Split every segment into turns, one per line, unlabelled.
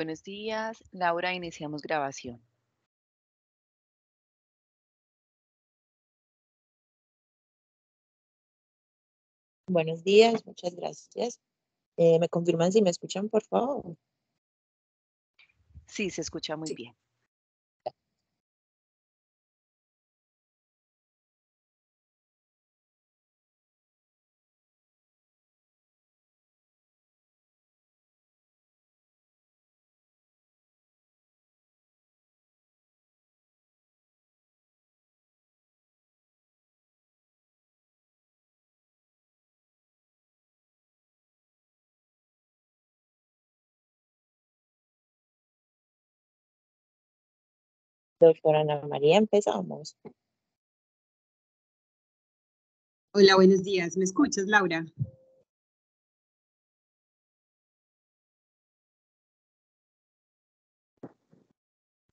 Buenos días, Laura, iniciamos grabación.
Buenos días, muchas gracias. ¿Me confirman si me escuchan, por favor?
Sí, se escucha muy bien.
Doctora Ana María, empezamos.
Hola, buenos días. ¿Me escuchas, Laura?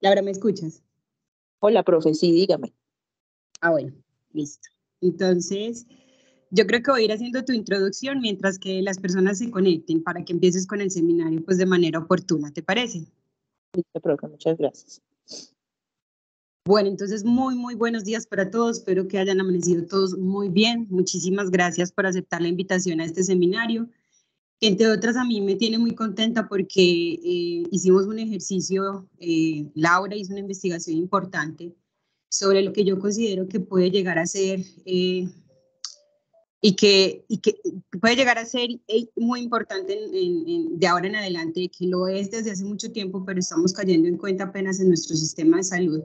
Laura, ¿me escuchas?
Hola, profe, sí, dígame.
Bueno, listo. Entonces, yo creo que voy a ir haciendo tu introducción mientras que las personas se conecten para que empieces con el seminario pues de manera oportuna, ¿te parece?
Listo, profe, muchas gracias.
Bueno, entonces muy buenos días para todos. Espero que hayan amanecido todos muy bien. Muchísimas gracias por aceptar la invitación a este seminario. Entre otras, a mí me tiene muy contenta porque hicimos un ejercicio, Laura hizo una investigación importante sobre lo que yo considero que puede llegar a ser y que puede llegar a ser muy importante de ahora en adelante, que lo es desde hace mucho tiempo, pero estamos cayendo en cuenta apenas en nuestro sistema de salud,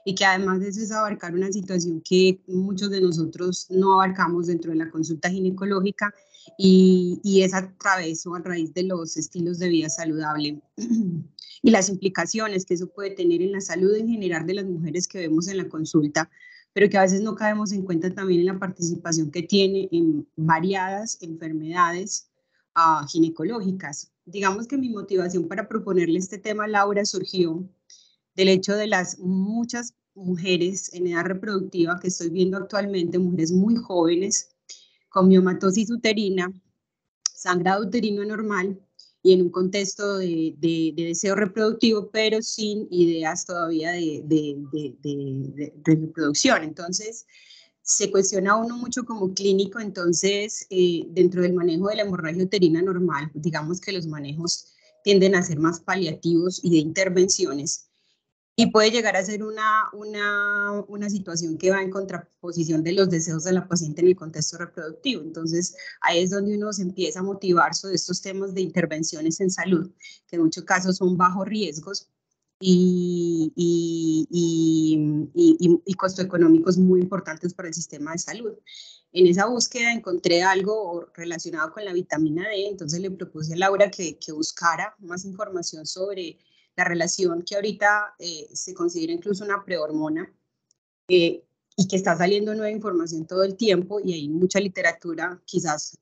y que además de eso es abarcar una situación que muchos de nosotros no abarcamos dentro de la consulta ginecológica, y es a través o a raíz de los estilos de vida saludable y las implicaciones que eso puede tener en la salud en general de las mujeres que vemos en la consulta, pero que a veces no caemos en cuenta también en la participación que tiene en variadas enfermedades ginecológicas. Digamos que mi motivación para proponerle este tema a Laura surgió del hecho de las muchas mujeres en edad reproductiva que estoy viendo actualmente, mujeres muy jóvenes, con miomatosis uterina, sangrado uterino normal y en un contexto de deseo reproductivo, pero sin ideas todavía de reproducción. Entonces, se cuestiona uno mucho como clínico, entonces, dentro del manejo de la hemorragia uterina normal, digamos que los manejos tienden a ser más paliativos y de intervenciones, y puede llegar a ser una situación que va en contraposición de los deseos de la paciente en el contexto reproductivo. Entonces, ahí es donde uno se empieza a motivar sobre estos temas de intervenciones en salud, que en muchos casos son bajos riesgos y costoeconómicos muy importantes para el sistema de salud. En esa búsqueda encontré algo relacionado con la vitamina D, entonces le propuse a Laura que buscara más información sobre la relación que ahorita se considera incluso una prehormona, y que está saliendo nueva información todo el tiempo, y hay mucha literatura, quizás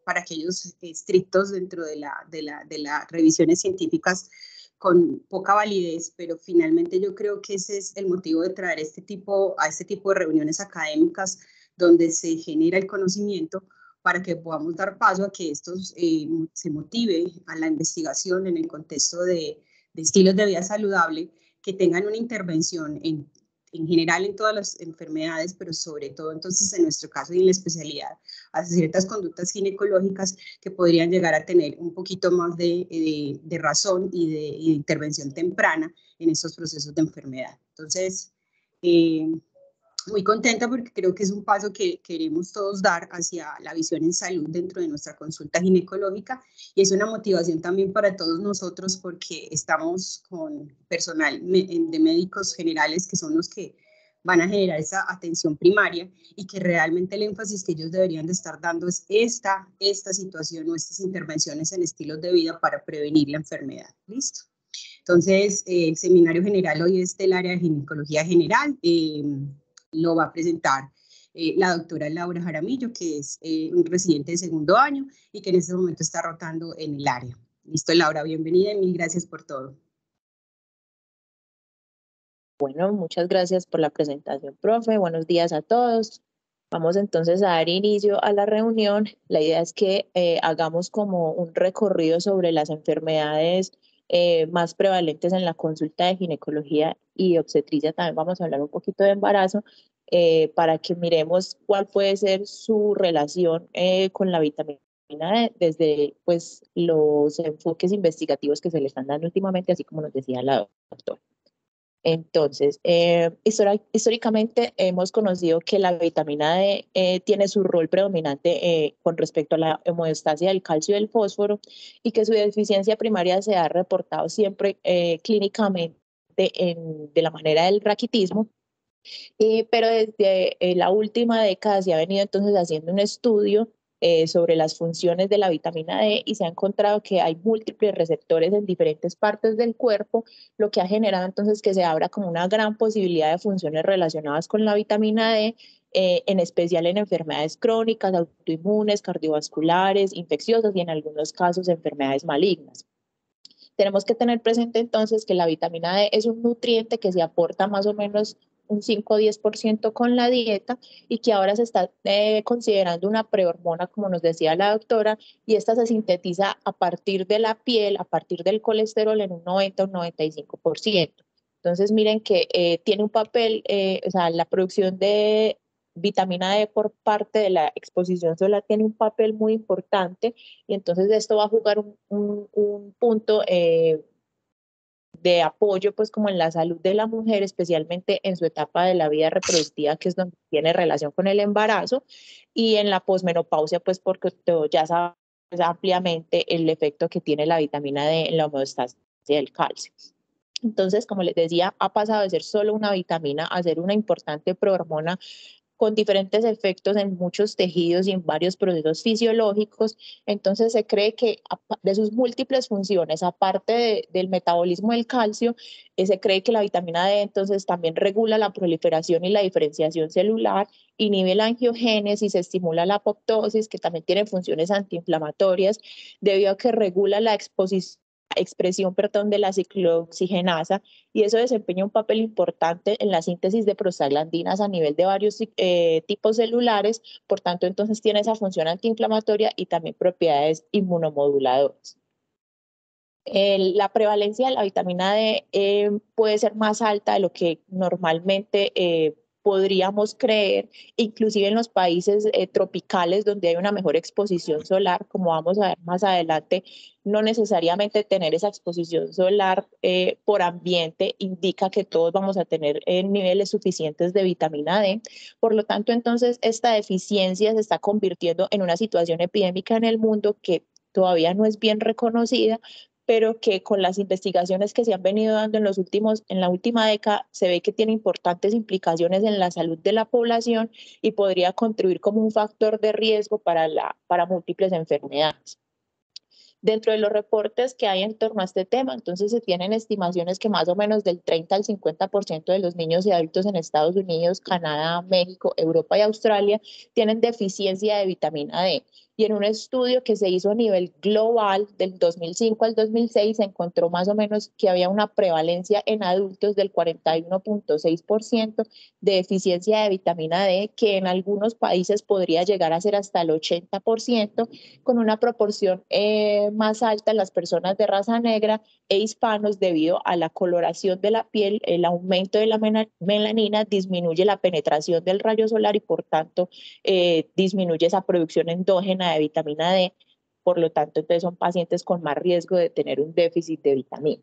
para aquellos estrictos dentro de las revisiones científicas, con poca validez, pero finalmente yo creo que ese es el motivo de traer este tipo de reuniones académicas donde se genera el conocimiento para que podamos dar paso a que esto se motive a la investigación en el contexto de estilos de vida saludable que tengan una intervención en general en todas las enfermedades, pero sobre todo entonces en nuestro caso y en la especialidad, hacia ciertas conductas ginecológicas que podrían llegar a tener un poquito más de razón y de intervención temprana en estos procesos de enfermedad. Entonces, muy contenta porque creo que es un paso que queremos todos dar hacia la visión en salud dentro de nuestra consulta ginecológica, y es una motivación también para todos nosotros porque estamos con personal de médicos generales que son los que van a generar esa atención primaria, y que realmente el énfasis que ellos deberían de estar dando es esta situación o estas intervenciones en estilos de vida para prevenir la enfermedad. ¿Listo? Entonces, el seminario general hoy es del área de ginecología general. Lo va a presentar la doctora Laura Jaramillo, que es un residente de segundo año y que en este momento está rotando en el área. Listo, Laura, bienvenida y mil gracias por todo.
Bueno, muchas gracias por la presentación, profe. Buenos días a todos. Vamos entonces a dar inicio a la reunión. La idea es que hagamos como un recorrido sobre las enfermedades más prevalentes en la consulta de ginecología y obstetricia. También vamos a hablar un poquito de embarazo, para que miremos cuál puede ser su relación con la vitamina D desde pues, los enfoques investigativos que se le están dando últimamente, así como nos decía la doctora. Entonces, históricamente hemos conocido que la vitamina D tiene su rol predominante con respecto a la homeostasia del calcio y del fósforo, y que su deficiencia primaria se ha reportado siempre clínicamente de la manera del raquitismo. Pero desde la última década se ha venido entonces haciendo un estudio sobre las funciones de la vitamina D, y se ha encontrado que hay múltiples receptores en diferentes partes del cuerpo, lo que ha generado entonces que se abra como una gran posibilidad de funciones relacionadas con la vitamina D, en especial en enfermedades crónicas, autoinmunes, cardiovasculares, infecciosas y en algunos casos enfermedades malignas. Tenemos que tener presente entonces que la vitamina D es un nutriente que se aporta más o menos un 5 o 10% con la dieta, y que ahora se está considerando una prehormona, como nos decía la doctora, y esta se sintetiza a partir de la piel, a partir del colesterol en un 90 o 95%. Entonces miren que tiene un papel, o sea, la producción de vitamina D por parte de la exposición solar tiene un papel muy importante, y entonces esto va a jugar un punto de apoyo, pues como en la salud de la mujer, especialmente en su etapa de la vida reproductiva, que es donde tiene relación con el embarazo, y en la posmenopausia, pues porque ya sabes ampliamente el efecto que tiene la vitamina D en la homeostasia del calcio. Entonces, como les decía, ha pasado de ser solo una vitamina a ser una importante prohormona con diferentes efectos en muchos tejidos y en varios procesos fisiológicos. Entonces se cree que de sus múltiples funciones, aparte del metabolismo del calcio, se cree que la vitamina D entonces también regula la proliferación y la diferenciación celular, inhibe la angiogénesis, estimula la apoptosis, que también tiene funciones antiinflamatorias, debido a que regula la expresión de la ciclooxigenasa, y eso desempeña un papel importante en la síntesis de prostaglandinas a nivel de varios tipos celulares. Por tanto, entonces tiene esa función antiinflamatoria y también propiedades inmunomoduladoras. La prevalencia de la vitamina D puede ser más alta de lo que normalmente podríamos creer, inclusive en los países tropicales donde hay una mejor exposición solar, como vamos a ver más adelante. No necesariamente tener esa exposición solar por ambiente indica que todos vamos a tener niveles suficientes de vitamina D. Por lo tanto, entonces, esta deficiencia se está convirtiendo en una situación epidémica en el mundo que todavía no es bien reconocida, pero que con las investigaciones que se han venido dando en la última década, se ve que tiene importantes implicaciones en la salud de la población y podría contribuir como un factor de riesgo para múltiples enfermedades. Dentro de los reportes que hay en torno a este tema, entonces se tienen estimaciones que más o menos del 30 al 50% de los niños y adultos en Estados Unidos, Canadá, México, Europa y Australia tienen deficiencia de vitamina D. Y en un estudio que se hizo a nivel global del 2005 al 2006 se encontró más o menos que había una prevalencia en adultos del 41.6% de deficiencia de vitamina D, que en algunos países podría llegar a ser hasta el 80%, con una proporción más alta en las personas de raza negra e hispanos, debido a la coloración de la piel. El aumento de la melanina disminuye la penetración del rayo solar y por tanto disminuye esa producción endógena de vitamina D. Por lo tanto, entonces son pacientes con más riesgo de tener un déficit de vitamina.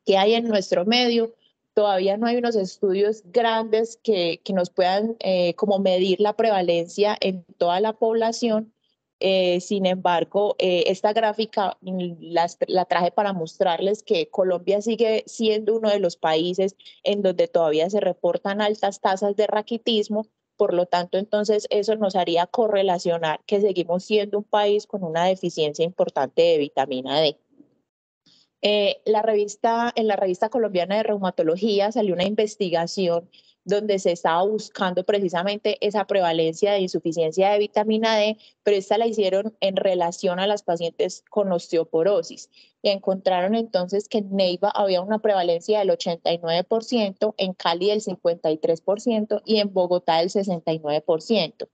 ¿Qué hay en nuestro medio? Todavía no hay unos estudios grandes que nos puedan como medir la prevalencia en toda la población. Sin embargo, esta gráfica la traje para mostrarles que Colombia sigue siendo uno de los países en donde todavía se reportan altas tasas de raquitismo. Por lo tanto, entonces eso nos haría correlacionar que seguimos siendo un país con una deficiencia importante de vitamina D. En la revista colombiana de reumatología salió una investigación donde se estaba buscando precisamente esa prevalencia de insuficiencia de vitamina D, pero esta la hicieron en relación a las pacientes con osteoporosis. Y encontraron entonces que en Neiva había una prevalencia del 89%, en Cali del 53% y en Bogotá del 69%.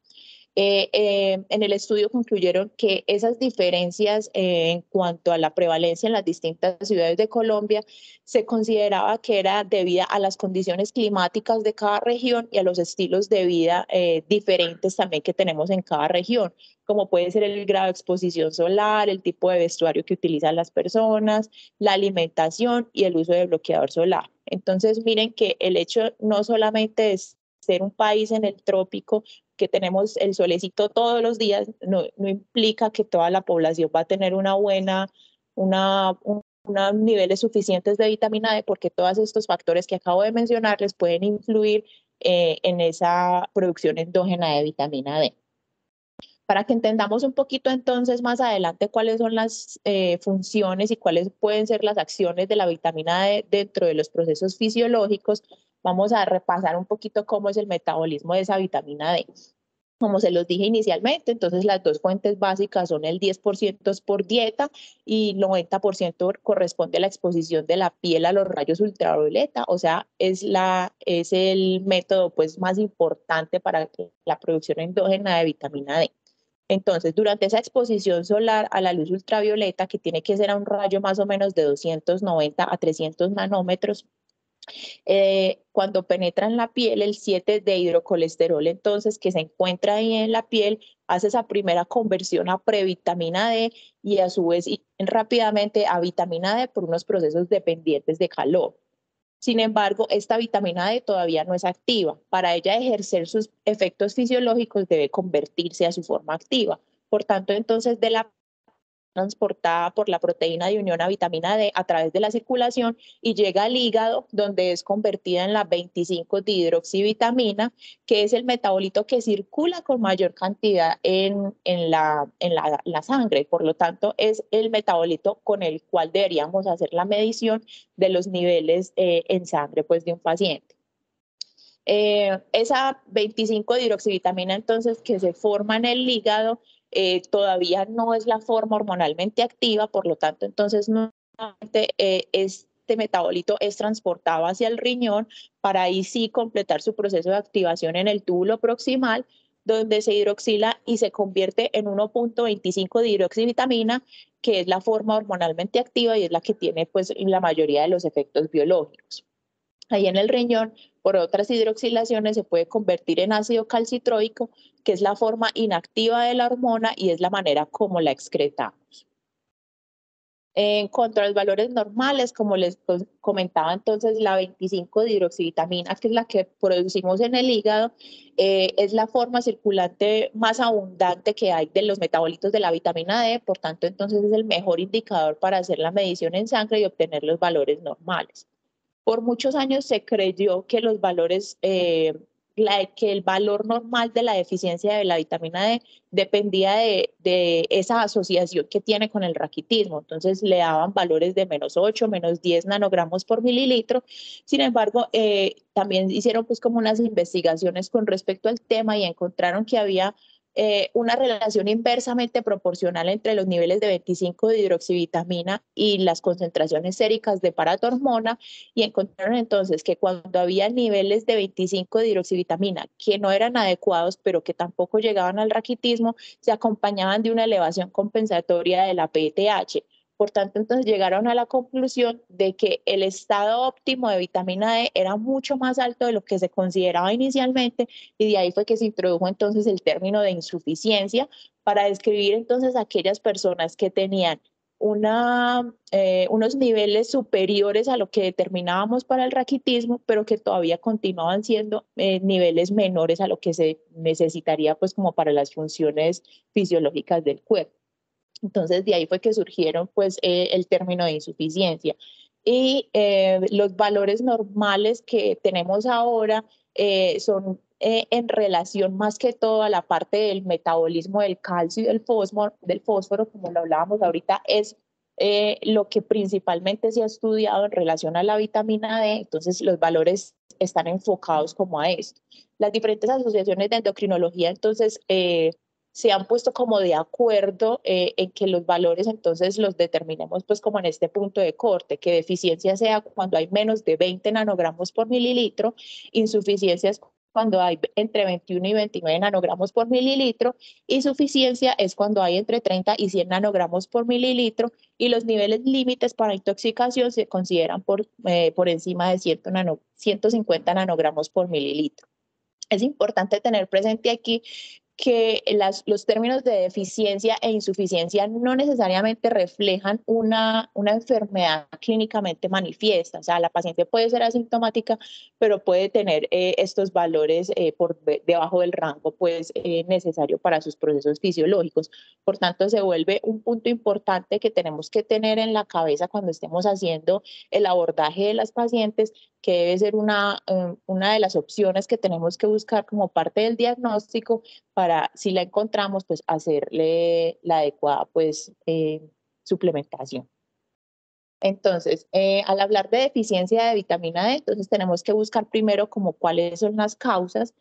En el estudio concluyeron que esas diferencias en cuanto a la prevalencia en las distintas ciudades de Colombia se consideraba que era debida a las condiciones climáticas de cada región y a los estilos de vida diferentes también que tenemos en cada región, como puede ser el grado de exposición solar, el tipo de vestuario que utilizan las personas, la alimentación y el uso de bloqueador solar. Entonces, miren que el hecho no solamente de ser un país en el trópico, que tenemos el solecito todos los días, no implica que toda la población va a tener unos niveles suficientes de vitamina D, porque todos estos factores que acabo de mencionarles pueden influir en esa producción endógena de vitamina D. Para que entendamos un poquito entonces más adelante cuáles son las funciones y cuáles pueden ser las acciones de la vitamina D dentro de los procesos fisiológicos, vamos a repasar un poquito cómo es el metabolismo de esa vitamina D. Como se los dije inicialmente, entonces las dos fuentes básicas son el 10% por dieta y el 90% corresponde a la exposición de la piel a los rayos ultravioleta, o sea, es el método pues, más importante para la producción endógena de vitamina D. Entonces, durante esa exposición solar a la luz ultravioleta, que tiene que ser a un rayo más o menos de 290 a 300 nanómetros, cuando penetra en la piel, el 7 de hidrocolesterol, entonces, que se encuentra ahí en la piel, hace esa primera conversión a previtamina D y a su vez rápidamente a vitamina D por unos procesos dependientes de calor. Sin embargo, esta vitamina D todavía no es activa. Para ella ejercer sus efectos fisiológicos debe convertirse a su forma activa. Por tanto, entonces, de la transportada por la proteína de unión a vitamina D a través de la circulación y llega al hígado, donde es convertida en la 25-dihidroxivitamina, que es el metabolito que circula con mayor cantidad en la sangre. Por lo tanto, es el metabolito con el cual deberíamos hacer la medición de los niveles en sangre pues, de un paciente. Esa 25-dihidroxivitamina entonces que se forma en el hígado todavía no es la forma hormonalmente activa, por lo tanto entonces nuevamente este metabolito es transportado hacia el riñón para ahí sí completar su proceso de activación en el túbulo proximal, donde se hidroxila y se convierte en 1.25-dihidroxivitamina, que es la forma hormonalmente activa y es la que tiene pues la mayoría de los efectos biológicos. Ahí en el riñón, por otras hidroxilaciones, se puede convertir en ácido calcitroico, que es la forma inactiva de la hormona y es la manera como la excretamos. En cuanto a los valores normales, como les comentaba entonces, la 25-dihidroxivitamina, que es la que producimos en el hígado, es la forma circulante más abundante que hay de los metabolitos de la vitamina D, por tanto, entonces es el mejor indicador para hacer la medición en sangre y obtener los valores normales. Por muchos años se creyó que los valores, que el valor normal de la deficiencia de la vitamina D dependía de esa asociación que tiene con el raquitismo. Entonces le daban valores de -8, -10 nanogramos por mililitro. Sin embargo, también hicieron pues como unas investigaciones con respecto al tema y encontraron que había una relación inversamente proporcional entre los niveles de 25-dihidroxivitamina y las concentraciones séricas de paratormona, y encontraron entonces que cuando había niveles de 25-dihidroxivitamina que no eran adecuados, pero que tampoco llegaban al raquitismo, se acompañaban de una elevación compensatoria de la PTH. Por tanto, entonces llegaron a la conclusión de que el estado óptimo de vitamina D era mucho más alto de lo que se consideraba inicialmente, y de ahí fue que se introdujo entonces el término de insuficiencia para describir entonces a aquellas personas que tenían unos niveles superiores a lo que determinábamos para el raquitismo, pero que todavía continuaban siendo niveles menores a lo que se necesitaría pues como para las funciones fisiológicas del cuerpo. Entonces, de ahí fue que surgieron pues, el término de insuficiencia. Y los valores normales que tenemos ahora son en relación más que todo a la parte del metabolismo del calcio y del fósforo, como lo hablábamos ahorita, es lo que principalmente se ha estudiado en relación a la vitamina D. Entonces, los valores están enfocados como a esto. Las diferentes asociaciones de endocrinología, entonces, se han puesto como de acuerdo en que los valores entonces los determinemos pues como en este punto de corte, que deficiencia sea cuando hay menos de 20 nanogramos por mililitro, insuficiencia es cuando hay entre 21 y 29 nanogramos por mililitro, y suficiencia es cuando hay entre 30 y 100 nanogramos por mililitro, y los niveles límites para intoxicación se consideran por encima de 150 nanogramos por mililitro. Es importante tener presente aquí que los términos de deficiencia e insuficiencia no necesariamente reflejan una enfermedad clínicamente manifiesta. O sea, la paciente puede ser asintomática, pero puede tener estos valores por debajo del rango pues, necesario para sus procesos fisiológicos. Por tanto, se vuelve un punto importante que tenemos que tener en la cabeza cuando estemos haciendo el abordaje de las pacientes, que debe ser una de las opciones que tenemos que buscar como parte del diagnóstico para, si la encontramos, pues hacerle la adecuada pues, suplementación. Entonces, al hablar de deficiencia de vitamina D, entonces tenemos que buscar primero como cuáles son las causas,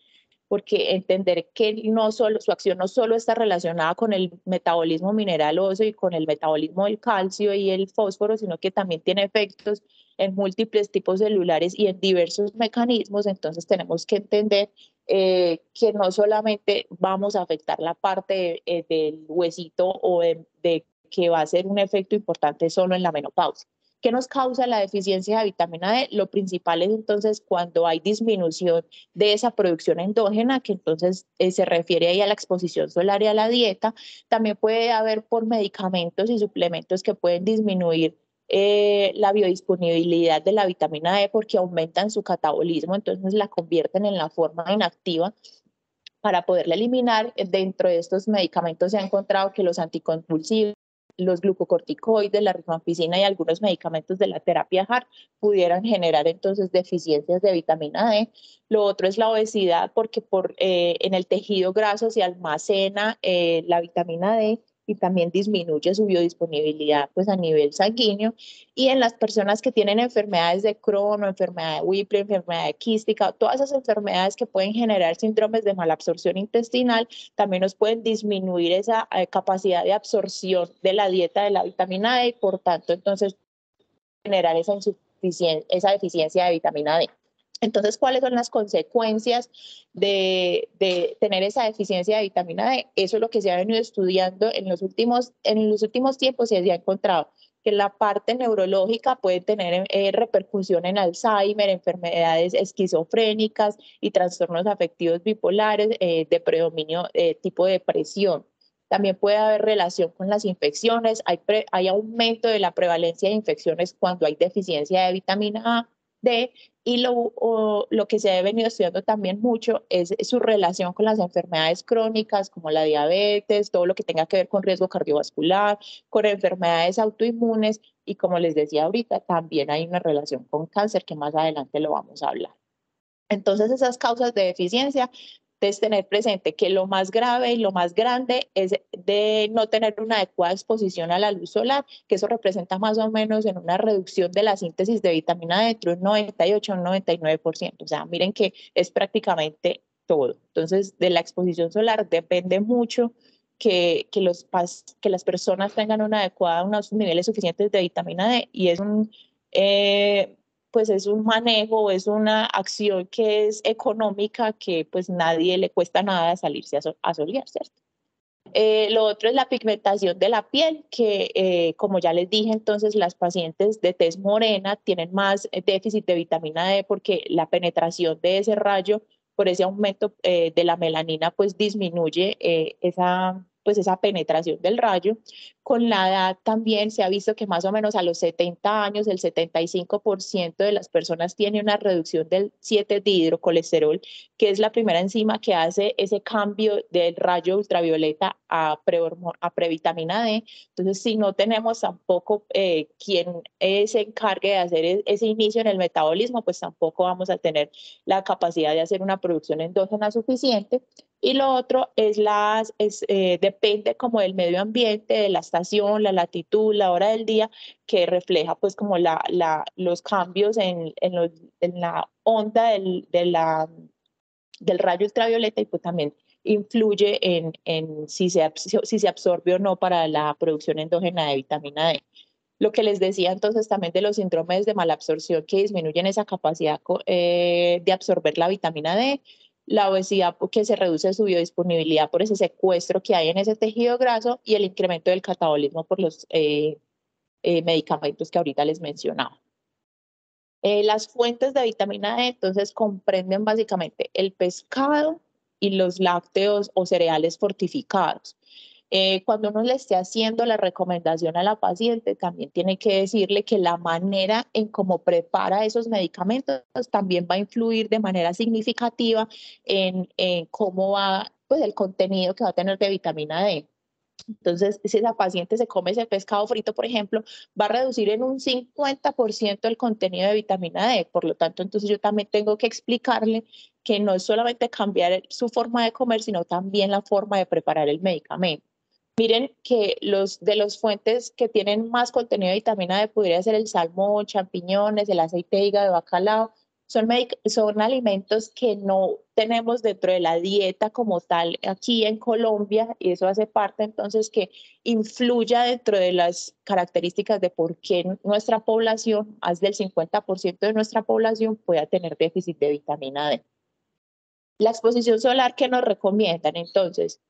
porque entender que no solo, su acción no solo está relacionada con el metabolismo mineral óseo y con el metabolismo del calcio y el fósforo, sino que también tiene efectos en múltiples tipos celulares y en diversos mecanismos. Entonces tenemos que entender que no solamente vamos a afectar la parte del huesito o de que va a ser un efecto importante solo en la menopausia. ¿Qué nos causa la deficiencia de vitamina D? Lo principal es entonces cuando hay disminución de esa producción endógena, que entonces se refiere ahí a la exposición solar y a la dieta. También puede haber por medicamentos y suplementos que pueden disminuir la biodisponibilidad de la vitamina D porque aumentan su catabolismo, entonces la convierten en la forma inactiva para poderla eliminar. Dentro de estos medicamentos se ha encontrado que los anticonvulsivos, los glucocorticoides, la rifampicina y algunos medicamentos de la terapia HART pudieran generar entonces deficiencias de vitamina D. Lo otro es la obesidad, porque en el tejido graso se almacena la vitamina D y también disminuye su biodisponibilidad pues, a nivel sanguíneo. Y en las personas que tienen enfermedades de Crohn, enfermedad de Whipple, enfermedad quística, todas esas enfermedades que pueden generar síndromes de malabsorción intestinal, también nos pueden disminuir esa capacidad de absorción de la dieta de la vitamina D y por tanto entonces generar esa deficiencia de vitamina D. Entonces, ¿cuáles son las consecuencias de tener esa deficiencia de vitamina D? Eso es lo que se ha venido estudiando en los últimos tiempos, y se ha encontrado que la parte neurológica puede tener repercusión en Alzheimer, enfermedades esquizofrénicas y trastornos afectivos bipolares de predominio tipo de depresión. También puede haber relación con las infecciones, hay aumento de la prevalencia de infecciones cuando hay deficiencia de vitamina D, y lo que se ha venido estudiando también mucho es su relación con las enfermedades crónicas como la diabetes, todo lo que tenga que ver con riesgo cardiovascular, con enfermedades autoinmunes, y como les decía ahorita, también hay una relación con cáncer que más adelante lo vamos a hablar. Entonces, esas causas de deficiencia, es tener presente que lo más grave y lo más grande es de no tener una adecuada exposición a la luz solar, que eso representa más o menos en una reducción de la síntesis de vitamina D entre un 98 a un 99%. O sea, miren que es prácticamente todo. Entonces, de la exposición solar depende mucho que las personas tengan unos niveles suficientes de vitamina D, y es pues es un manejo, es una acción que es económica, que pues nadie le cuesta nada salirse a solear, ¿cierto? Lo otro es la pigmentación de la piel, que como ya les dije, entonces las pacientes de tez morena tienen más déficit de vitamina D porque la penetración de ese rayo por ese aumento de la melanina pues disminuye esa penetración del rayo. Con la edad también se ha visto que más o menos a los 70 años el 75% de las personas tiene una reducción del 7-dihidrocolesterol, que es la primera enzima que hace ese cambio del rayo ultravioleta a previtamina D. Entonces, si no tenemos tampoco quien se encargue de hacer ese inicio en el metabolismo, pues tampoco vamos a tener la capacidad de hacer una producción endógena suficiente. Y lo otro depende como del medio ambiente, de la estación, la latitud, la hora del día, que refleja pues como los cambios en la onda del rayo ultravioleta, y pues también influye en si se absorbe o no para la producción endógena de vitamina D. Lo que les decía entonces también de los síndromes de malabsorción que disminuyen esa capacidad de absorber la vitamina D, la obesidad porque se reduce su biodisponibilidad por ese secuestro que hay en ese tejido graso y el incremento del catabolismo por los medicamentos que ahorita les mencionaba. Las fuentes de vitamina D entonces comprenden básicamente el pescado y los lácteos o cereales fortificados. Cuando uno le esté haciendo la recomendación a la paciente, también tiene que decirle que la manera en cómo prepara esos medicamentos también va a influir de manera significativa en cómo va, pues, el contenido que va a tener de vitamina D. Entonces, si esa paciente se come ese pescado frito, por ejemplo, va a reducir en un 50% el contenido de vitamina D. Por lo tanto, entonces yo también tengo que explicarle que no es solamente cambiar su forma de comer, sino también la forma de preparar el medicamento. Miren que de los fuentes que tienen más contenido de vitamina D podría ser el salmón, champiñones, el aceite de hígado de bacalao. Son alimentos que no tenemos dentro de la dieta como tal aquí en Colombia, y eso hace parte entonces que influya dentro de las características de por qué nuestra población, más del 50% de nuestra población, pueda tener déficit de vitamina D. La exposición solar que nos recomiendan, entonces,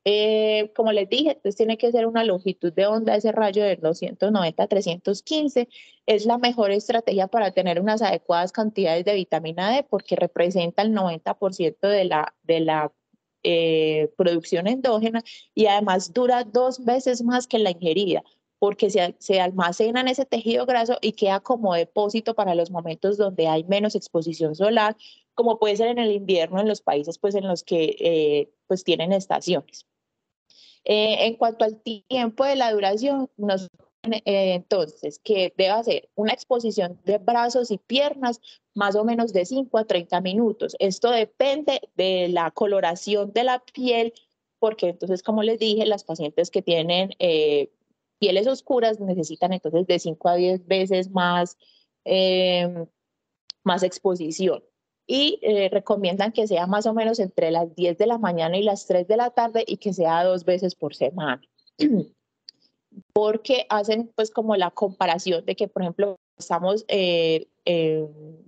como les dije, entonces tiene que ser una longitud de onda de ese rayo de 290 a 315. Es la mejor estrategia para tener unas adecuadas cantidades de vitamina D porque representa el 90% de la producción endógena y además dura 2 veces más que la ingerida porque se almacena en ese tejido graso y queda como depósito para los momentos donde hay menos exposición solar, como puede ser en el invierno en los países pues, en los que pues, tienen estaciones. En cuanto al tiempo de la duración, entonces, que debe hacer una exposición de brazos y piernas más o menos de 5 a 30 minutos. Esto depende de la coloración de la piel, porque entonces, como les dije, las pacientes que tienen pieles oscuras necesitan entonces de 5 a 10 veces más exposición. Y recomiendan que sea más o menos entre las 10 de la mañana y las 3 de la tarde y que sea 2 veces por semana. Porque hacen pues como la comparación de que, por ejemplo, estamos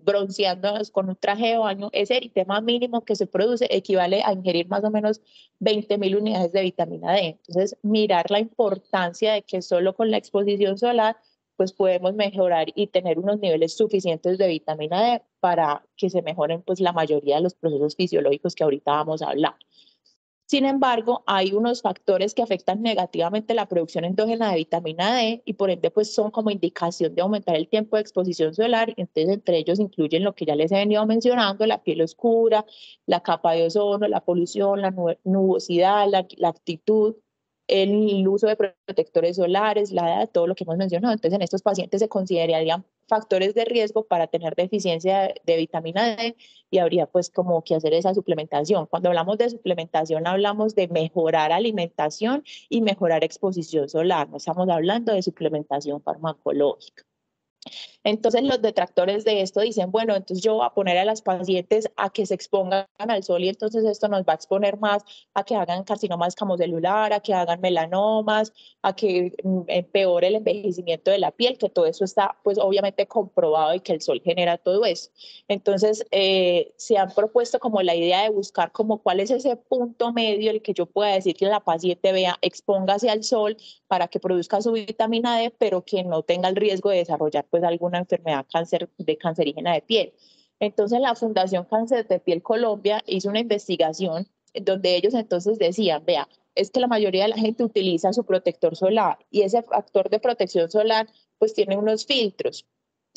bronceándonos con un traje de baño, ese eritema mínimo que se produce equivale a ingerir más o menos 20.000 unidades de vitamina D. Entonces, mirar la importancia de que solo con la exposición solar pues podemos mejorar y tener unos niveles suficientes de vitamina D para que se mejoren pues la mayoría de los procesos fisiológicos que ahorita vamos a hablar. Sin embargo, hay unos factores que afectan negativamente la producción endógena de vitamina D y por ende pues son como indicación de aumentar el tiempo de exposición solar. Entonces, entre ellos incluyen lo que ya les he venido mencionando, la piel oscura, la capa de ozono, la polución, la nubosidad, la actitud, el uso de protectores solares, la edad, todo lo que hemos mencionado. Entonces, en estos pacientes se considerarían factores de riesgo para tener deficiencia de vitamina D y habría pues como que hacer esa suplementación. Cuando hablamos de suplementación hablamos de mejorar alimentación y mejorar exposición solar, no estamos hablando de suplementación farmacológica. Entonces los detractores de esto dicen, bueno, entonces yo voy a poner a las pacientes a que se expongan al sol y entonces esto nos va a exponer más a que hagan carcinoma escamocelular, a que hagan melanomas, a que empeore el envejecimiento de la piel, que todo eso está pues obviamente comprobado y que el sol genera todo eso. Entonces se han propuesto como la idea de buscar como cuál es ese punto medio el que yo pueda decir que la paciente vea, expóngase al sol para que produzca su vitamina D, pero que no tenga el riesgo de desarrollar pues alguna enfermedad cancerígena de piel. Entonces la Fundación Cáncer de Piel Colombia hizo una investigación donde ellos entonces decían, vea, es que la mayoría de la gente utiliza su protector solar y ese factor de protección solar pues tiene unos filtros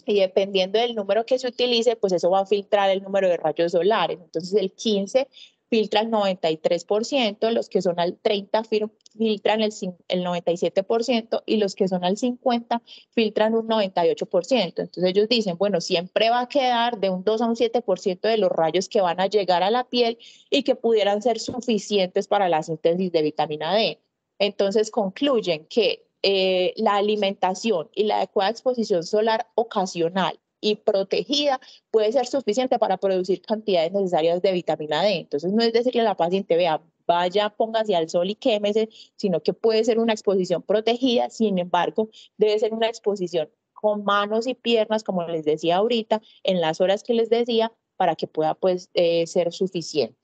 y dependiendo del número que se utilice, pues eso va a filtrar el número de rayos solares. Entonces el 15 filtra el 93%, los que son al 30 filtran el 97% y los que son al 50 filtran un 98%. Entonces ellos dicen, bueno, siempre va a quedar de un 2 a un 7% de los rayos que van a llegar a la piel y que pudieran ser suficientes para la síntesis de vitamina D. Entonces concluyen que la alimentación y la adecuada exposición solar ocasional y protegida puede ser suficiente para producir cantidades necesarias de vitamina D. Entonces no es decirle a la paciente, vea, vaya, póngase al sol y quémese, sino que puede ser una exposición protegida, sin embargo, debe ser una exposición con manos y piernas, como les decía ahorita, en las horas que les decía, para que pueda pues ser suficiente.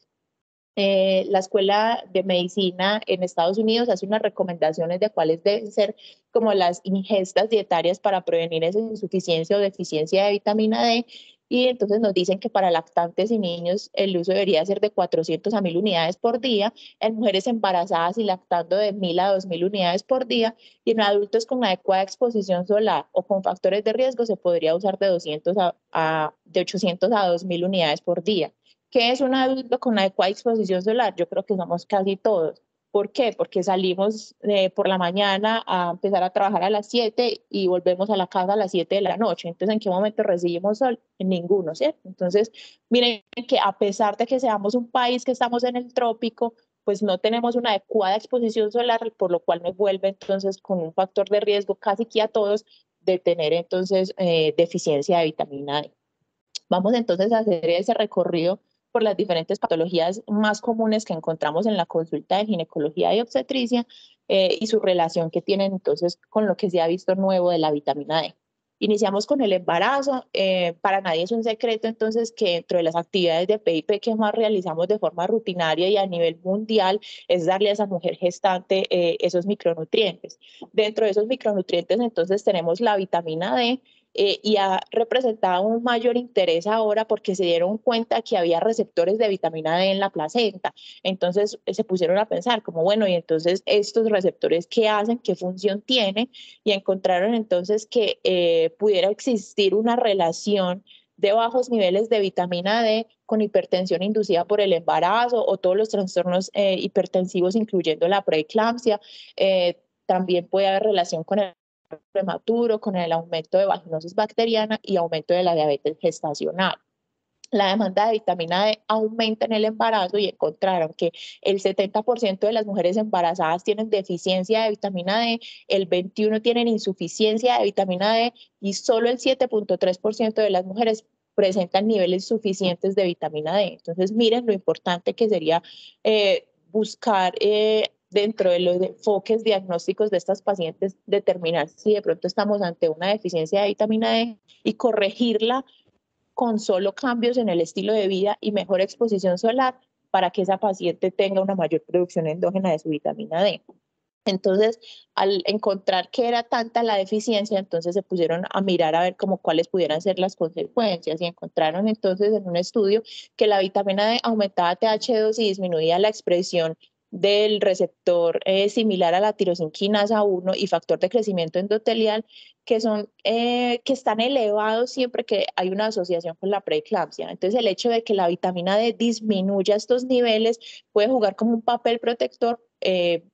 La Escuela de Medicina en Estados Unidos hace unas recomendaciones de cuáles deben ser como las ingestas dietarias para prevenir esa insuficiencia o deficiencia de vitamina D. Y entonces nos dicen que para lactantes y niños el uso debería ser de 400 a 1000 unidades por día, en mujeres embarazadas y lactando de 1000 a 2000 unidades por día, y en adultos con adecuada exposición solar o con factores de riesgo se podría usar de 800 a 2000 unidades por día. ¿Qué es un adulto con adecuada exposición solar? Yo creo que somos casi todos. ¿Por qué? Porque salimos por la mañana a empezar a trabajar a las 7 y volvemos a la casa a las 7 de la noche. Entonces, ¿en qué momento recibimos sol? En ninguno, ¿cierto? Entonces, miren que a pesar de que seamos un país que estamos en el trópico, pues no tenemos una adecuada exposición solar, por lo cual nos vuelve entonces con un factor de riesgo casi que a todos de tener entonces deficiencia de vitamina D. Vamos entonces a hacer ese recorrido por las diferentes patologías más comunes que encontramos en la consulta de ginecología y obstetricia y su relación que tienen entonces con lo que se ha visto nuevo de la vitamina D. Iniciamos con el embarazo. Para nadie es un secreto entonces que dentro de las actividades de PIP que más realizamos de forma rutinaria y a nivel mundial es darle a esa mujer gestante esos micronutrientes. Dentro de esos micronutrientes entonces tenemos la vitamina D, y ha representado un mayor interés ahora porque se dieron cuenta que había receptores de vitamina D en la placenta. Entonces se pusieron a pensar como, bueno, y entonces estos receptores, ¿qué hacen? ¿Qué función tienen? Y encontraron entonces que pudiera existir una relación de bajos niveles de vitamina D con hipertensión inducida por el embarazo o todos los trastornos hipertensivos, incluyendo la preeclampsia. También puede haber relación con el prematuro, con el aumento de vaginosis bacteriana y aumento de la diabetes gestacional. La demanda de vitamina D aumenta en el embarazo y encontraron que el 70% de las mujeres embarazadas tienen deficiencia de vitamina D, el 21% tienen insuficiencia de vitamina D y solo el 7.3% de las mujeres presentan niveles suficientes de vitamina D. Entonces, miren lo importante que sería buscar dentro de los enfoques diagnósticos de estas pacientes, determinar si de pronto estamos ante una deficiencia de vitamina D y corregirla con solo cambios en el estilo de vida y mejor exposición solar para que esa paciente tenga una mayor producción endógena de su vitamina D. Entonces, al encontrar que era tanta la deficiencia, entonces se pusieron a mirar a ver como cuáles pudieran ser las consecuencias y encontraron entonces en un estudio que la vitamina D aumentaba TH2 y disminuía la expresión del receptor similar a la tirosinquinasa 1 y factor de crecimiento endotelial que están elevados siempre que hay una asociación con la preeclampsia. Entonces, el hecho de que la vitamina D disminuya estos niveles puede jugar como un papel protector en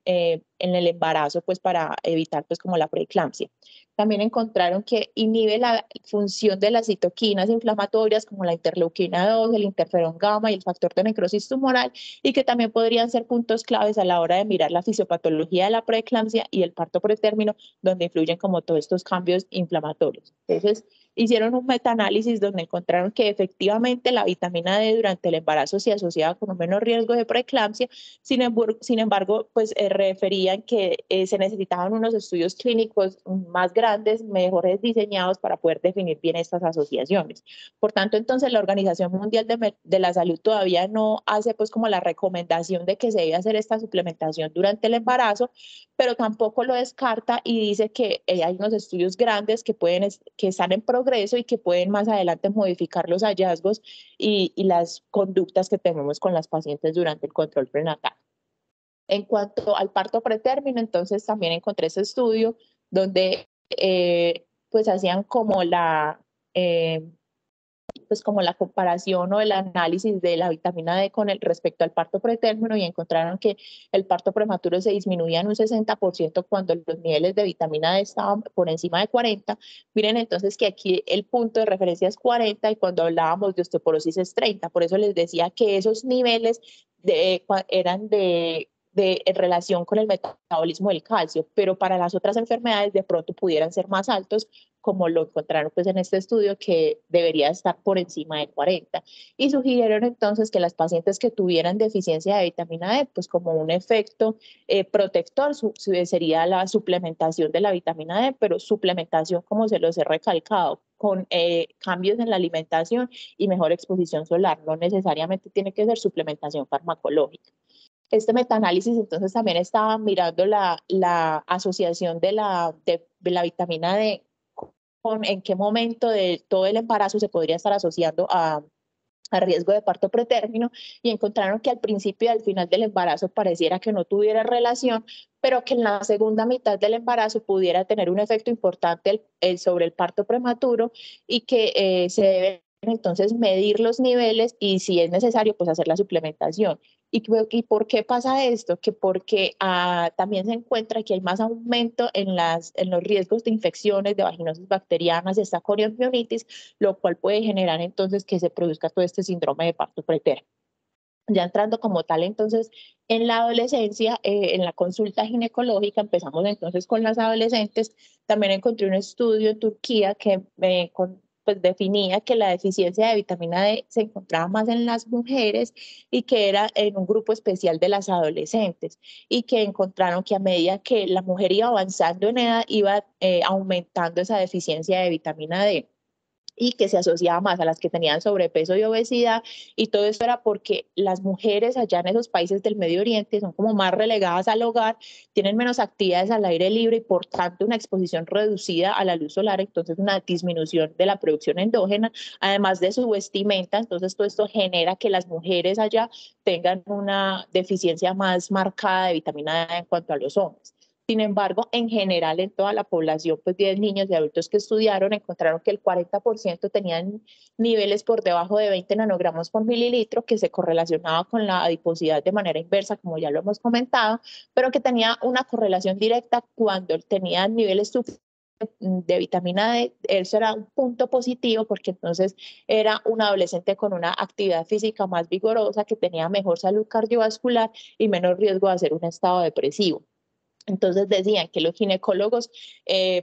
el embarazo, pues para evitar pues como la preeclampsia. También encontraron que inhibe la función de las citoquinas inflamatorias como la interleuquina 2, el interferón gamma y el factor de necrosis tumoral, y que también podrían ser puntos claves a la hora de mirar la fisiopatología de la preeclampsia y el parto pretérmino, donde influyen como todos estos cambios inflamatorios. Entonces, hicieron un metaanálisis donde encontraron que efectivamente la vitamina D durante el embarazo se asociaba con un menor riesgo de preeclampsia. Sin embargo, pues referían que se necesitaban unos estudios clínicos más grandes, mejores diseñados para poder definir bien estas asociaciones. Por tanto, entonces la Organización Mundial de la Salud todavía no hace pues como la recomendación de que se debe hacer esta suplementación durante el embarazo, pero tampoco lo descarta y dice que hay unos estudios grandes que están en progreso y que pueden más adelante modificar los hallazgos y las conductas que tenemos con las pacientes durante el control prenatal. En cuanto al parto pretérmino, entonces también encontré ese estudio donde pues hacían pues como la comparación o el análisis de la vitamina D con el respecto al parto pretérmino y encontraron que el parto prematuro se disminuía en un 60% cuando los niveles de vitamina D estaban por encima de 40. Miren entonces que aquí el punto de referencia es 40 y cuando hablábamos de osteoporosis es 30. Por eso les decía que esos niveles eran de en relación con el metabolismo del calcio, pero para las otras enfermedades de pronto pudieran ser más altos, como lo encontraron pues en este estudio, que debería estar por encima de 40. Y sugirieron entonces que las pacientes que tuvieran deficiencia de vitamina D, pues como un efecto protector, sería la suplementación de la vitamina D, pero suplementación, como se los he recalcado, con cambios en la alimentación y mejor exposición solar. No necesariamente tiene que ser suplementación farmacológica. Este metaanálisis entonces también estaba mirando la asociación de la vitamina D con en qué momento de todo el embarazo se podría estar asociando a riesgo de parto pretérmino, y encontraron que al principio y al final del embarazo pareciera que no tuviera relación, pero que en la segunda mitad del embarazo pudiera tener un efecto importante sobre el parto prematuro, y que se debe entonces medir los niveles y si es necesario pues hacer la suplementación. ¿Y por qué pasa esto? Que porque también se encuentra que hay más aumento en los riesgos de infecciones, de vaginosis bacterianas y esta coriomionitis, lo cual puede generar entonces que se produzca todo este síndrome de parto pretérmino. Ya entrando como tal entonces en la adolescencia, en la consulta ginecológica, empezamos entonces con las adolescentes. También encontré un estudio en Turquía que pues definía que la deficiencia de vitamina D se encontraba más en las mujeres y que era en un grupo especial de las adolescentes, y que encontraron que a medida que la mujer iba avanzando en edad iba aumentando esa deficiencia de vitamina D, y que se asociaba más a las que tenían sobrepeso y obesidad, y todo esto era porque las mujeres allá en esos países del Medio Oriente son como más relegadas al hogar, tienen menos actividades al aire libre y por tanto una exposición reducida a la luz solar, entonces una disminución de la producción endógena, además de su vestimenta. Entonces todo esto genera que las mujeres allá tengan una deficiencia más marcada de vitamina D en cuanto a los hombres. Sin embargo, en general, en toda la población, pues 10 niños y adultos que estudiaron encontraron que el 40% tenían niveles por debajo de 20 nanogramos por mililitro, que se correlacionaba con la adiposidad de manera inversa, como ya lo hemos comentado, pero que tenía una correlación directa cuando tenían niveles de vitamina D. Eso era un punto positivo porque entonces era un adolescente con una actividad física más vigorosa, que tenía mejor salud cardiovascular y menos riesgo de hacer un estado depresivo. Entonces decían que los ginecólogos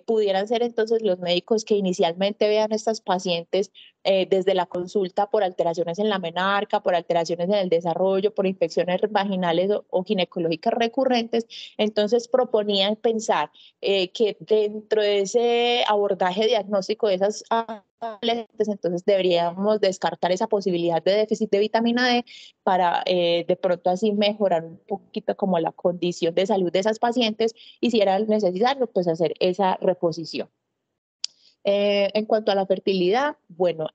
pudieran ser entonces los médicos que inicialmente vean a estas pacientes desde la consulta por alteraciones en la menarca, por alteraciones en el desarrollo, por infecciones vaginales o ginecológicas recurrentes. Entonces proponían pensar que dentro de ese abordaje diagnóstico de esas adolescentes, entonces deberíamos descartar esa posibilidad de déficit de vitamina D para de pronto así mejorar un poquito como la condición de salud de esas pacientes, y si era necesario pues hacer esa reposición. En cuanto a la fertilidad, bueno,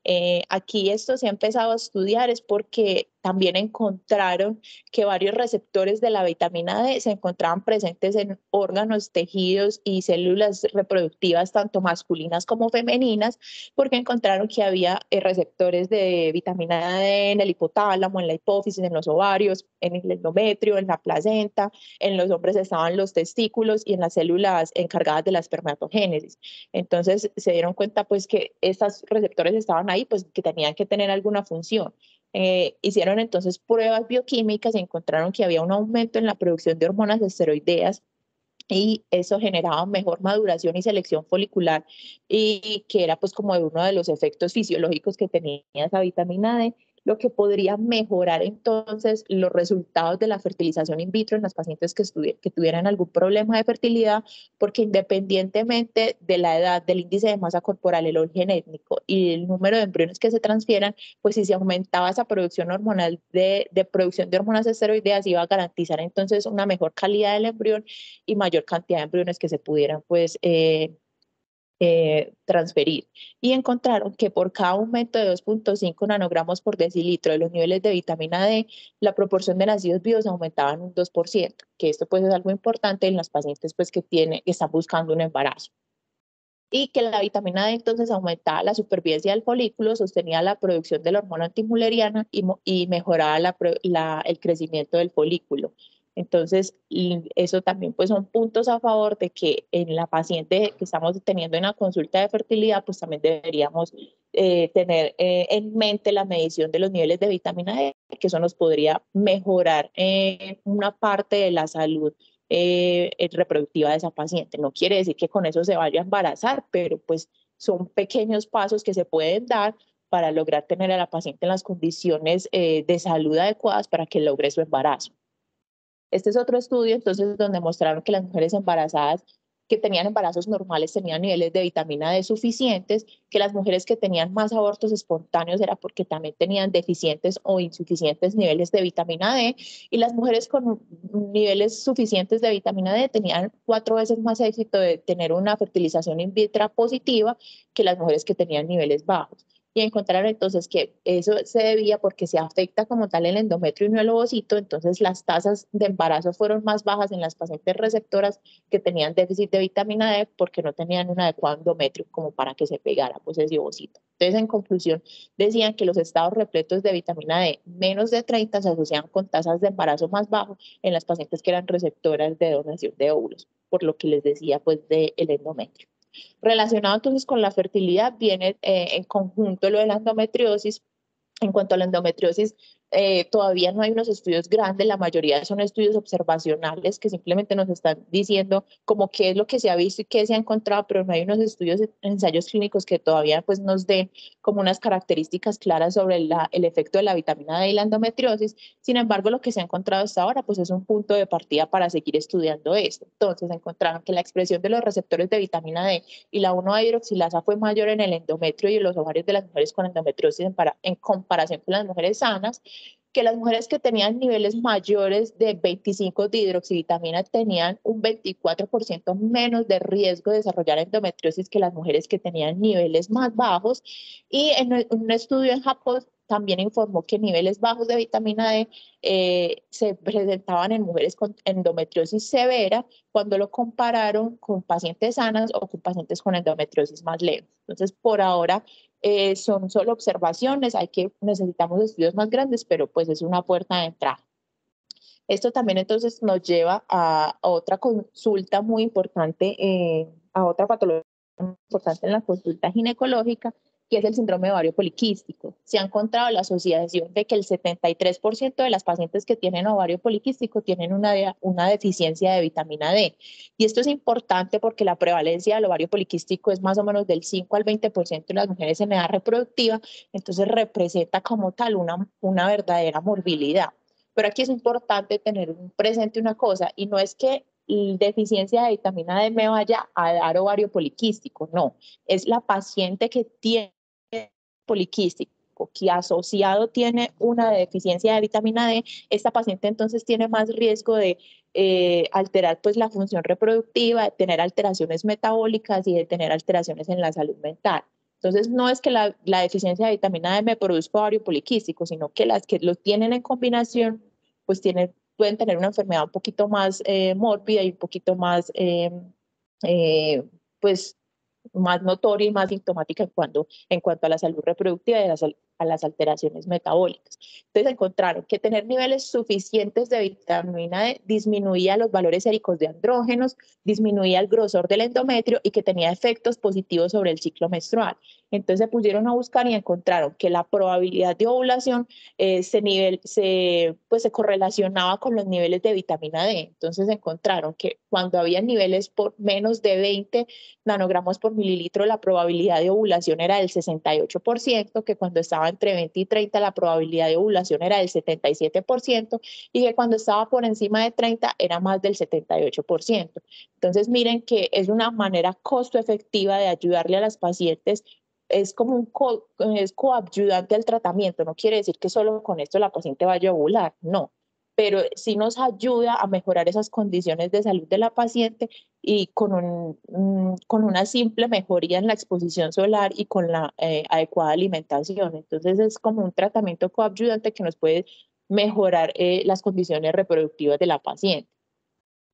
aquí esto se ha empezado a estudiar es porque también encontraron que varios receptores de la vitamina D se encontraban presentes en órganos, tejidos y células reproductivas, tanto masculinas como femeninas, porque encontraron que había receptores de vitamina D en el hipotálamo, en la hipófisis, en los ovarios, en el endometrio, en la placenta. En los hombres estaban los testículos y en las células encargadas de la espermatogénesis. Entonces se dieron cuenta pues que estos receptores estaban ahí, pues que tenían que tener alguna función. Hicieron entonces pruebas bioquímicas y encontraron que había un aumento en la producción de hormonas esteroideas, y eso generaba mejor maduración y selección folicular, y que era pues como uno de los efectos fisiológicos que tenía esa vitamina D, lo que podría mejorar entonces los resultados de la fertilización in vitro en las pacientes que tuvieran algún problema de fertilidad, porque independientemente de la edad, del índice de masa corporal, el origen étnico y el número de embriones que se transfieran, pues si se aumentaba esa producción hormonal de producción de hormonas esteroideas, iba a garantizar entonces una mejor calidad del embrión y mayor cantidad de embriones que se pudieran pues transferir. Y encontraron que por cada aumento de 2.5 nanogramos por decilitro de los niveles de vitamina D, la proporción de nacidos vivos aumentaba en un 2%, que esto pues es algo importante en las pacientes pues que están buscando un embarazo. Y que la vitamina D entonces aumentaba la supervivencia del folículo, sostenía la producción de la hormona antimuleriana y mejoraba el crecimiento del folículo. Entonces, y eso también pues son puntos a favor de que en la paciente que estamos teniendo en la consulta de fertilidad, pues también deberíamos tener en mente la medición de los niveles de vitamina D, que eso nos podría mejorar una parte de la salud reproductiva de esa paciente. No quiere decir que con eso se vaya a embarazar, pero pues son pequeños pasos que se pueden dar para lograr tener a la paciente en las condiciones de salud adecuadas para que logre su embarazo. Este es otro estudio, entonces, donde mostraron que las mujeres embarazadas que tenían embarazos normales tenían niveles de vitamina D suficientes, que las mujeres que tenían más abortos espontáneos era porque también tenían deficientes o insuficientes niveles de vitamina D, y las mujeres con niveles suficientes de vitamina D tenían 4 veces más éxito de tener una fertilización in vitro positiva que las mujeres que tenían niveles bajos. Y encontraron entonces que eso se debía porque se afecta como tal el endometrio y no el ovocito, entonces las tasas de embarazo fueron más bajas en las pacientes receptoras que tenían déficit de vitamina D porque no tenían un adecuado endometrio como para que se pegara pues ese ovocito. Entonces, en conclusión, decían que los estados repletos de vitamina D menos de 30 se asocian con tasas de embarazo más bajas en las pacientes que eran receptoras de donación de óvulos, por lo que les decía pues del endometrio. Relacionado entonces con la fertilidad viene en conjunto lo de la endometriosis. En cuanto a la endometriosis, todavía no hay unos estudios grandes, la mayoría son estudios observacionales que simplemente nos están diciendo como qué es lo que se ha visto y qué se ha encontrado, pero no hay unos estudios, ensayos clínicos que todavía pues nos den como unas características claras sobre el efecto de la vitamina D y la endometriosis. Sin embargo, lo que se ha encontrado hasta ahora pues es un punto de partida para seguir estudiando esto. Entonces, encontraron que la expresión de los receptores de vitamina D y la 1-hidroxilasa fue mayor en el endometrio y en los ovarios de las mujeres con endometriosis en comparación con las mujeres sanas, que las mujeres que tenían niveles mayores de 25 de hidroxivitamina tenían un 24% menos de riesgo de desarrollar endometriosis que las mujeres que tenían niveles más bajos. Y en un estudio en Japón también informó que niveles bajos de vitamina D se presentaban en mujeres con endometriosis severa cuando lo compararon con pacientes sanas o con pacientes con endometriosis más leve. Entonces, por ahora, son solo observaciones, necesitamos estudios más grandes, pero pues es una puerta de entrada. Esto también entonces nos lleva a otra consulta muy importante, a otra patología muy importante en la consulta ginecológica, que es el síndrome de ovario poliquístico. Se ha encontrado la asociación de que el 73% de las pacientes que tienen ovario poliquístico tienen una deficiencia de vitamina D. Y esto es importante porque la prevalencia del ovario poliquístico es más o menos del 5 al 20% de las mujeres en edad reproductiva, entonces representa como tal una verdadera morbilidad. Pero aquí es importante tener presente una cosa, y no es que la deficiencia de vitamina D me vaya a dar ovario poliquístico, no, es la paciente que tiene poliquístico, que asociado tiene una deficiencia de vitamina D, esta paciente entonces tiene más riesgo de alterar pues la función reproductiva, de tener alteraciones metabólicas y de tener alteraciones en la salud mental. Entonces, no es que la deficiencia de vitamina D me produzca ovario poliquístico, sino que las que lo tienen en combinación, pues pueden tener una enfermedad un poquito más mórbida y un poquito más, pues, más notoria y más sintomática en cuanto a la salud reproductiva y a las alteraciones metabólicas. Entonces encontraron que tener niveles suficientes de vitamina D disminuía los valores séricos de andrógenos, disminuía el grosor del endometrio y que tenía efectos positivos sobre el ciclo menstrual. Entonces se pusieron a buscar y encontraron que la probabilidad de ovulación se correlacionaba con los niveles de vitamina D. Entonces encontraron que cuando había niveles por menos de 20 nanogramos por mililitro, la probabilidad de ovulación era del 68%, que cuando estaba entre 20 y 30 la probabilidad de ovulación era del 77% y que cuando estaba por encima de 30 era más del 78%. Entonces miren que es una manera costo efectiva de ayudarle a las pacientes, es como es coadyuvante al tratamiento, no quiere decir que solo con esto la paciente vaya a ovular, no, pero sí nos ayuda a mejorar esas condiciones de salud de la paciente y con una simple mejoría en la exposición solar y con la adecuada alimentación. Entonces es como un tratamiento coadyuvante que nos puede mejorar las condiciones reproductivas de la paciente.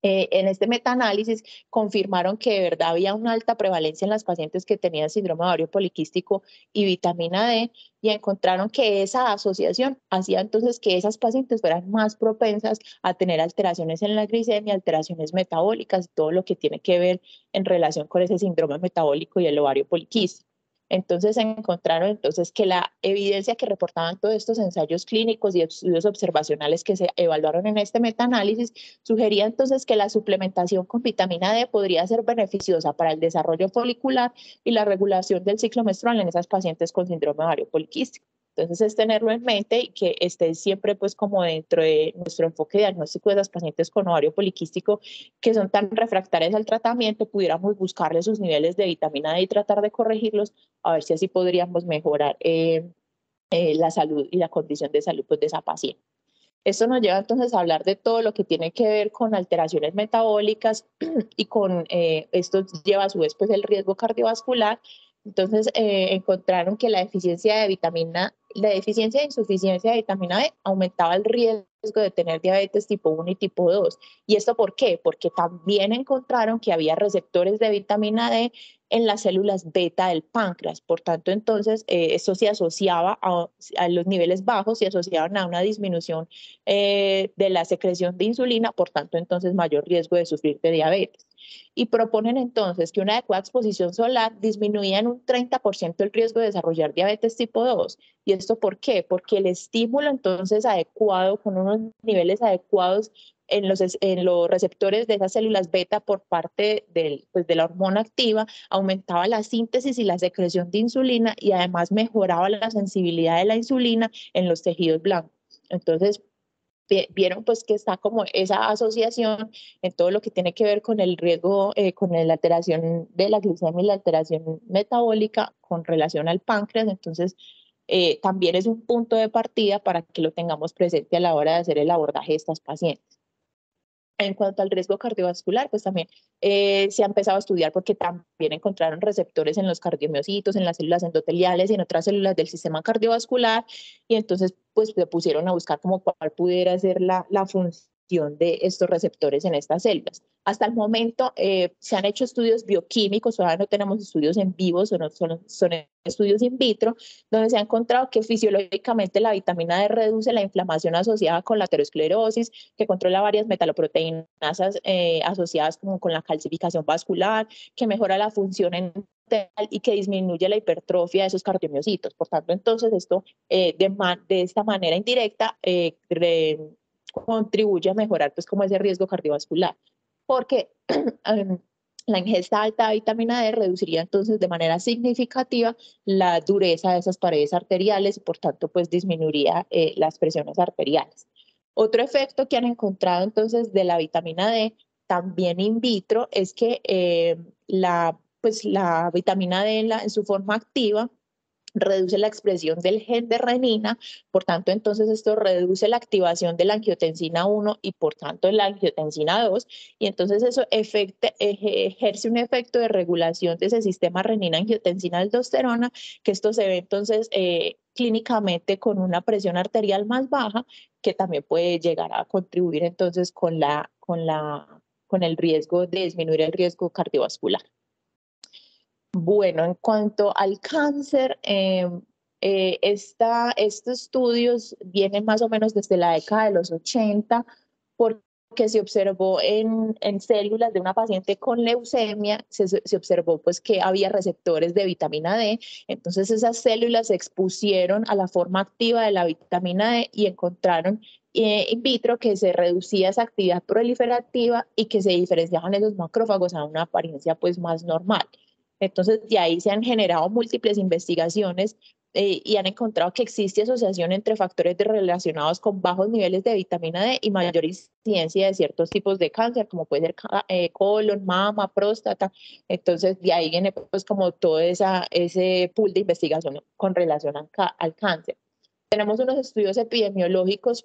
En este metaanálisis confirmaron que de verdad había una alta prevalencia en las pacientes que tenían síndrome de ovario poliquístico y vitamina D, y encontraron que esa asociación hacía entonces que esas pacientes fueran más propensas a tener alteraciones en la glicemia, alteraciones metabólicas, todo lo que tiene que ver en relación con ese síndrome metabólico y el ovario poliquístico. Entonces encontraron entonces que la evidencia que reportaban todos estos ensayos clínicos y estudios observacionales que se evaluaron en este metaanálisis sugería entonces que la suplementación con vitamina D podría ser beneficiosa para el desarrollo folicular y la regulación del ciclo menstrual en esas pacientes con síndrome ovario poliquístico. Entonces es tenerlo en mente y que esté siempre pues como dentro de nuestro enfoque diagnóstico de las pacientes con ovario poliquístico que son tan refractarias al tratamiento, pudiéramos buscarle sus niveles de vitamina D y tratar de corregirlos, a ver si así podríamos mejorar la salud y la condición de salud pues, de esa paciente. Esto nos lleva entonces a hablar de todo lo que tiene que ver con alteraciones metabólicas y con esto lleva a su vez pues, el riesgo cardiovascular. Entonces encontraron que la deficiencia e insuficiencia de vitamina D aumentaba el riesgo de tener diabetes tipo 1 y tipo 2. ¿Y esto por qué? Porque también encontraron que había receptores de vitamina D en las células beta del páncreas. Por tanto, entonces, esto se asociaba a los niveles bajos, se asociaban a una disminución de la secreción de insulina, por tanto, entonces, mayor riesgo de sufrir de diabetes. Y proponen entonces que una adecuada exposición solar disminuía en un 30% el riesgo de desarrollar diabetes tipo 2. ¿Y esto por qué? Porque el estímulo entonces adecuado, con unos niveles adecuados en los receptores de esas células beta por parte de la hormona activa, aumentaba la síntesis y la secreción de insulina y además mejoraba la sensibilidad de la insulina en los tejidos blancos. Entonces, vieron pues que está como esa asociación en todo lo que tiene que ver con el riesgo, con la alteración de la glucemia y la alteración metabólica con relación al páncreas. Entonces, también es un punto de partida para que lo tengamos presente a la hora de hacer el abordaje de estas pacientes. En cuanto al riesgo cardiovascular, pues también se ha empezado a estudiar porque también encontraron receptores en los cardiomiocitos, en las células endoteliales y en otras células del sistema cardiovascular, y entonces pues se pusieron a buscar como cuál pudiera ser la función de estos receptores en estas células. Hasta el momento se han hecho estudios bioquímicos, todavía no tenemos estudios en vivo, son estudios in vitro, donde se ha encontrado que fisiológicamente la vitamina D reduce la inflamación asociada con la aterosclerosis, que controla varias metaloproteínas asociadas como con la calcificación vascular, que mejora la función enteral y que disminuye la hipertrofia de esos cardiomiocitos. Por tanto, entonces esto de esta manera indirecta contribuye a mejorar pues como ese riesgo cardiovascular, porque la ingesta alta de vitamina D reduciría entonces de manera significativa la dureza de esas paredes arteriales y por tanto pues disminuiría las presiones arteriales. Otro efecto que han encontrado entonces de la vitamina D también in vitro es que la vitamina D en su forma activa reduce la expresión del gen de renina, por tanto, entonces esto reduce la activación de la angiotensina 1 y por tanto la angiotensina 2, y entonces eso ejerce un efecto de regulación de ese sistema renina-angiotensina-aldosterona, que esto se ve entonces clínicamente con una presión arterial más baja, que también puede llegar a contribuir entonces con el riesgo de disminuir el riesgo cardiovascular. Bueno, en cuanto al cáncer, estos estudios vienen más o menos desde la década de los 80, porque se observó en células de una paciente con leucemia, se observó pues que había receptores de vitamina D, entonces esas células se expusieron a la forma activa de la vitamina D y encontraron in vitro que se reducía esa actividad proliferativa y que se diferenciaban esos macrófagos a una apariencia pues más normal. Entonces, de ahí se han generado múltiples investigaciones y han encontrado que existe asociación entre factores relacionados con bajos niveles de vitamina D y mayor incidencia de ciertos tipos de cáncer, como puede ser colon, mama, próstata. Entonces, de ahí viene pues como todo ese pool de investigación con relación al cáncer. Tenemos unos estudios epidemiológicos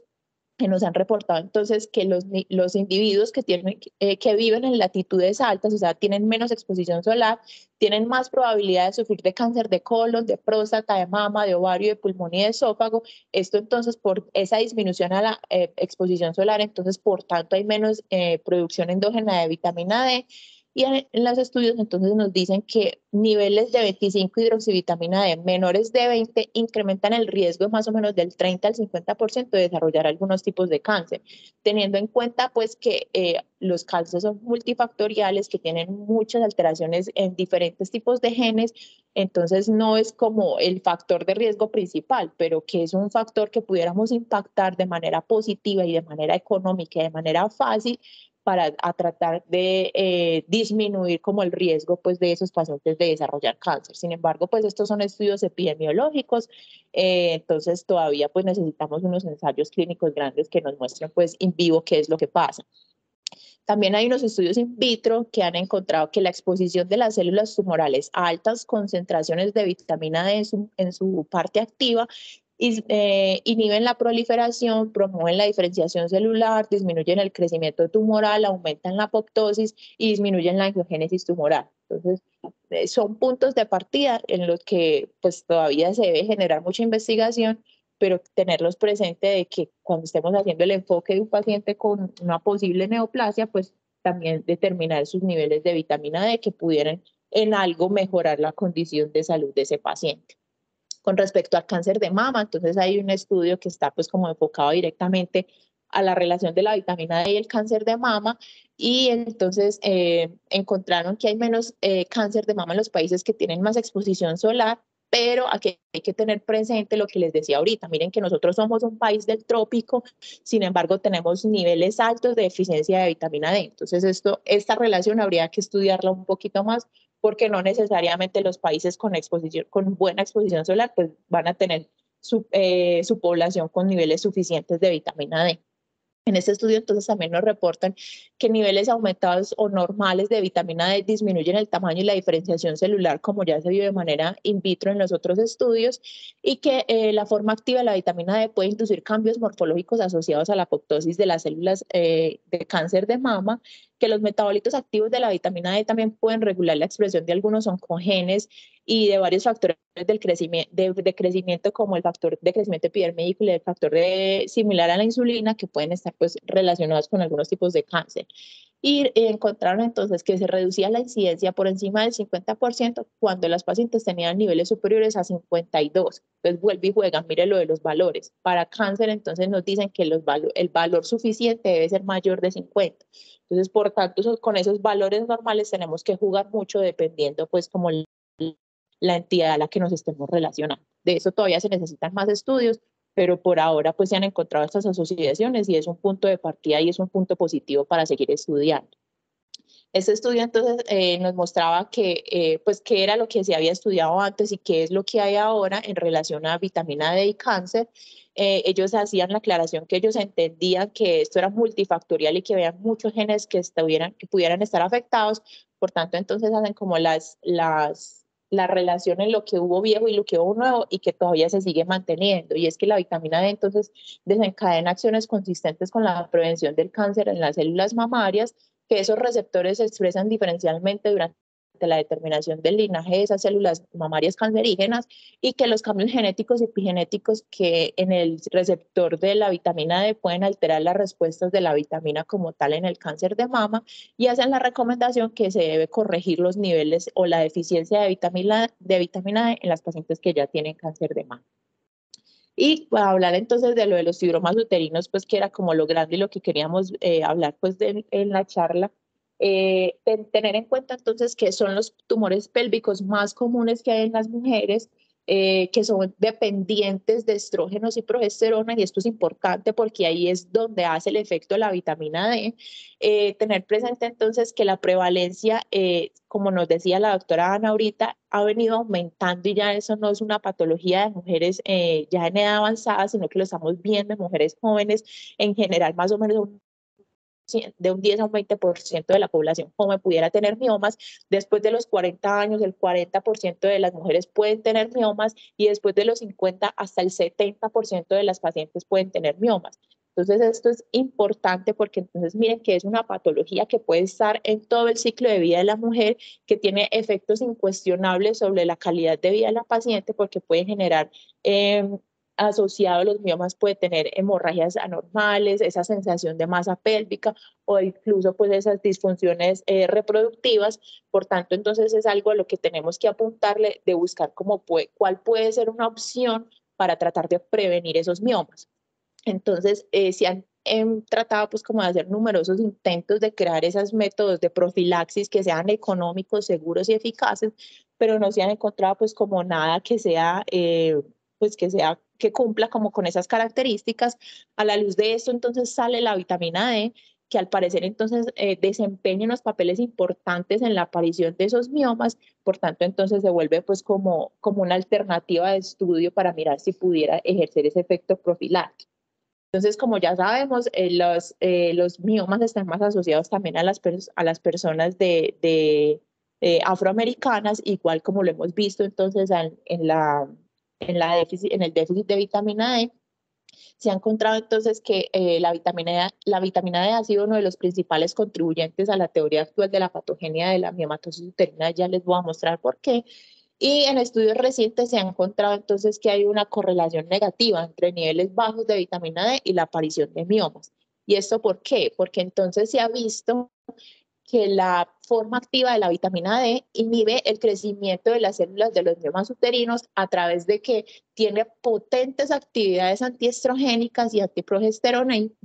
que nos han reportado entonces que los individuos que que viven en latitudes altas, o sea, tienen menos exposición solar, tienen más probabilidad de sufrir de cáncer de colon, de próstata, de mama, de ovario, de pulmón y de esófago. Esto entonces por esa disminución a la exposición solar, entonces por tanto hay menos producción endógena de vitamina D. Y en los estudios entonces nos dicen que niveles de 25 hidroxivitamina D menores de 20 incrementan el riesgo más o menos del 30 al 50% de desarrollar algunos tipos de cáncer, teniendo en cuenta pues que los cánceres son multifactoriales, que tienen muchas alteraciones en diferentes tipos de genes, entonces no es como el factor de riesgo principal, pero que es un factor que pudiéramos impactar de manera positiva y de manera económica y de manera fácil para tratar de disminuir como el riesgo pues, de esos pacientes de desarrollar cáncer. Sin embargo, pues estos son estudios epidemiológicos, entonces todavía pues necesitamos unos ensayos clínicos grandes que nos muestren pues in vivo qué es lo que pasa. También hay unos estudios in vitro que han encontrado que la exposición de las células tumorales a altas concentraciones de vitamina D en su parte activa inhiben la proliferación, promueven la diferenciación celular, disminuyen el crecimiento tumoral, aumentan la apoptosis y disminuyen la angiogénesis tumoral. Entonces, son puntos de partida en los que pues, todavía se debe generar mucha investigación, pero tenerlos presente de que cuando estemos haciendo el enfoque de un paciente con una posible neoplasia, pues también determinar sus niveles de vitamina D que pudieran en algo mejorar la condición de salud de ese paciente. Con respecto al cáncer de mama, entonces hay un estudio que está pues como enfocado directamente a la relación de la vitamina D y el cáncer de mama, y entonces encontraron que hay menos cáncer de mama en los países que tienen más exposición solar, pero aquí hay que tener presente lo que les decía ahorita. Miren que nosotros somos un país del trópico, sin embargo tenemos niveles altos de deficiencia de vitamina D. Entonces esta relación habría que estudiarla un poquito más, porque no necesariamente los países con buena exposición solar pues van a tener su población con niveles suficientes de vitamina D. En este estudio entonces también nos reportan que niveles aumentados o normales de vitamina D disminuyen el tamaño y la diferenciación celular, como ya se vio de manera in vitro en los otros estudios, y que la forma activa de la vitamina D puede inducir cambios morfológicos asociados a la apoptosis de las células de cáncer de mama, que los metabolitos activos de la vitamina D también pueden regular la expresión de algunos oncogenes y de varios factores del crecimiento como el factor de crecimiento epidérmico y el factor similar a la insulina, que pueden estar pues, relacionados con algunos tipos de cáncer. Y encontraron entonces que se reducía la incidencia por encima del 50% cuando las pacientes tenían niveles superiores a 52. Entonces vuelve y juega, mire lo de los valores. Para cáncer entonces nos dicen que el valor suficiente debe ser mayor de 50. Entonces, por tanto, con esos valores normales tenemos que jugar mucho dependiendo pues como la entidad a la que nos estemos relacionando. De eso todavía se necesitan más estudios, pero por ahora pues se han encontrado estas asociaciones y es un punto de partida y es un punto positivo para seguir estudiando. Este estudio entonces nos mostraba que, pues, qué era lo que se había estudiado antes y qué es lo que hay ahora en relación a vitamina D y cáncer. Ellos hacían la aclaración que ellos entendían que esto era multifactorial y que había muchos genes que pudieran estar afectados. Por tanto, entonces hacen como la relación en lo que hubo viejo y lo que hubo nuevo y que todavía se sigue manteniendo. Y es que la vitamina D entonces desencadena acciones consistentes con la prevención del cáncer en las células mamarias, que esos receptores se expresan diferencialmente durante la determinación del linaje de esas células mamarias cancerígenas, y que los cambios genéticos y epigenéticos que en el receptor de la vitamina D pueden alterar las respuestas de la vitamina como tal en el cáncer de mama, y hacen la recomendación que se debe corregir los niveles o la deficiencia de vitamina D en las pacientes que ya tienen cáncer de mama. Y para hablar entonces de lo de los fibromas uterinos, pues que era como lo grande y lo que queríamos hablar pues en la charla, tener en cuenta entonces que son los tumores pélvicos más comunes que hay en las mujeres, que son dependientes de estrógenos y progesterona, y esto es importante porque ahí es donde hace el efecto la vitamina D. Tener presente entonces que la prevalencia, como nos decía la doctora Ana ahorita, ha venido aumentando y ya eso no es una patología de mujeres ya en edad avanzada, sino que lo estamos viendo en mujeres jóvenes en general, más o menos de un 10 a un 20% de la población joven pudiera tener miomas. Después de los 40 años, el 40% de las mujeres pueden tener miomas, y después de los 50 hasta el 70% de las pacientes pueden tener miomas. Entonces esto es importante porque entonces miren que es una patología que puede estar en todo el ciclo de vida de la mujer, que tiene efectos incuestionables sobre la calidad de vida de la paciente porque puede generar asociado a los miomas, puede tener hemorragias anormales, esa sensación de masa pélvica o incluso pues esas disfunciones reproductivas. Por tanto, entonces es algo a lo que tenemos que apuntarle de buscar cuál puede ser una opción para tratar de prevenir esos miomas. Entonces, se han tratado pues como de hacer numerosos intentos de crear esos métodos de profilaxis que sean económicos, seguros y eficaces, pero no se han encontrado pues como nada que sea, que cumpla como con esas características. A la luz de esto, entonces sale la vitamina D, que al parecer entonces desempeña unos papeles importantes en la aparición de esos miomas, por tanto entonces se vuelve pues como una alternativa de estudio para mirar si pudiera ejercer ese efecto profiláctico. Entonces, como ya sabemos, los miomas están más asociados también a las personas afroamericanas, igual como lo hemos visto entonces en el déficit de vitamina D. Se ha encontrado entonces que la vitamina D ha sido uno de los principales contribuyentes a la teoría actual de la patogenia de la miomatosis uterina. Ya les voy a mostrar por qué. Y en estudios recientes se ha encontrado entonces que hay una correlación negativa entre niveles bajos de vitamina D y la aparición de miomas. ¿Y esto por qué? Porque entonces se ha visto que la forma activa de la vitamina D inhibe el crecimiento de las células de los miomas uterinos a través de que tiene potentes actividades antiestrogénicas y antiprogesterona y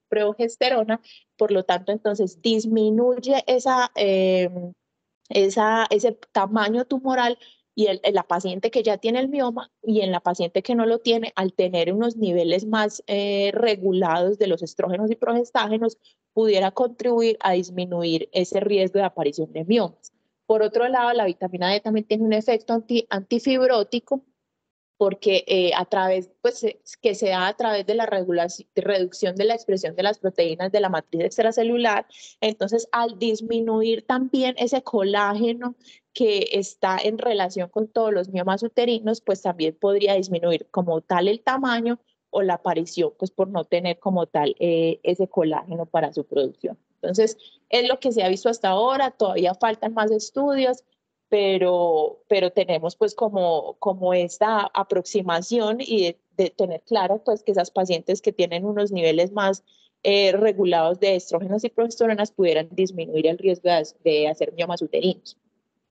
progesterona, por lo tanto entonces disminuye ese tamaño tumoral y en la paciente que ya tiene el mioma y en la paciente que no lo tiene, al tener unos niveles más regulados de los estrógenos y progestágenos, pudiera contribuir a disminuir ese riesgo de aparición de miomas. Por otro lado, la vitamina D también tiene un efecto antifibrótico porque que se da a través de la reducción de la expresión de las proteínas de la matriz extracelular. Entonces, al disminuir también ese colágeno que está en relación con todos los miomas uterinos, pues también podría disminuir como tal el tamaño o la aparición, pues por no tener como tal ese colágeno para su producción. Entonces, es lo que se ha visto hasta ahora, todavía faltan más estudios, pero tenemos pues como esta aproximación y de tener claro pues que esas pacientes que tienen unos niveles más regulados de estrógenos y progesteronas pudieran disminuir el riesgo de hacer miomas uterinos.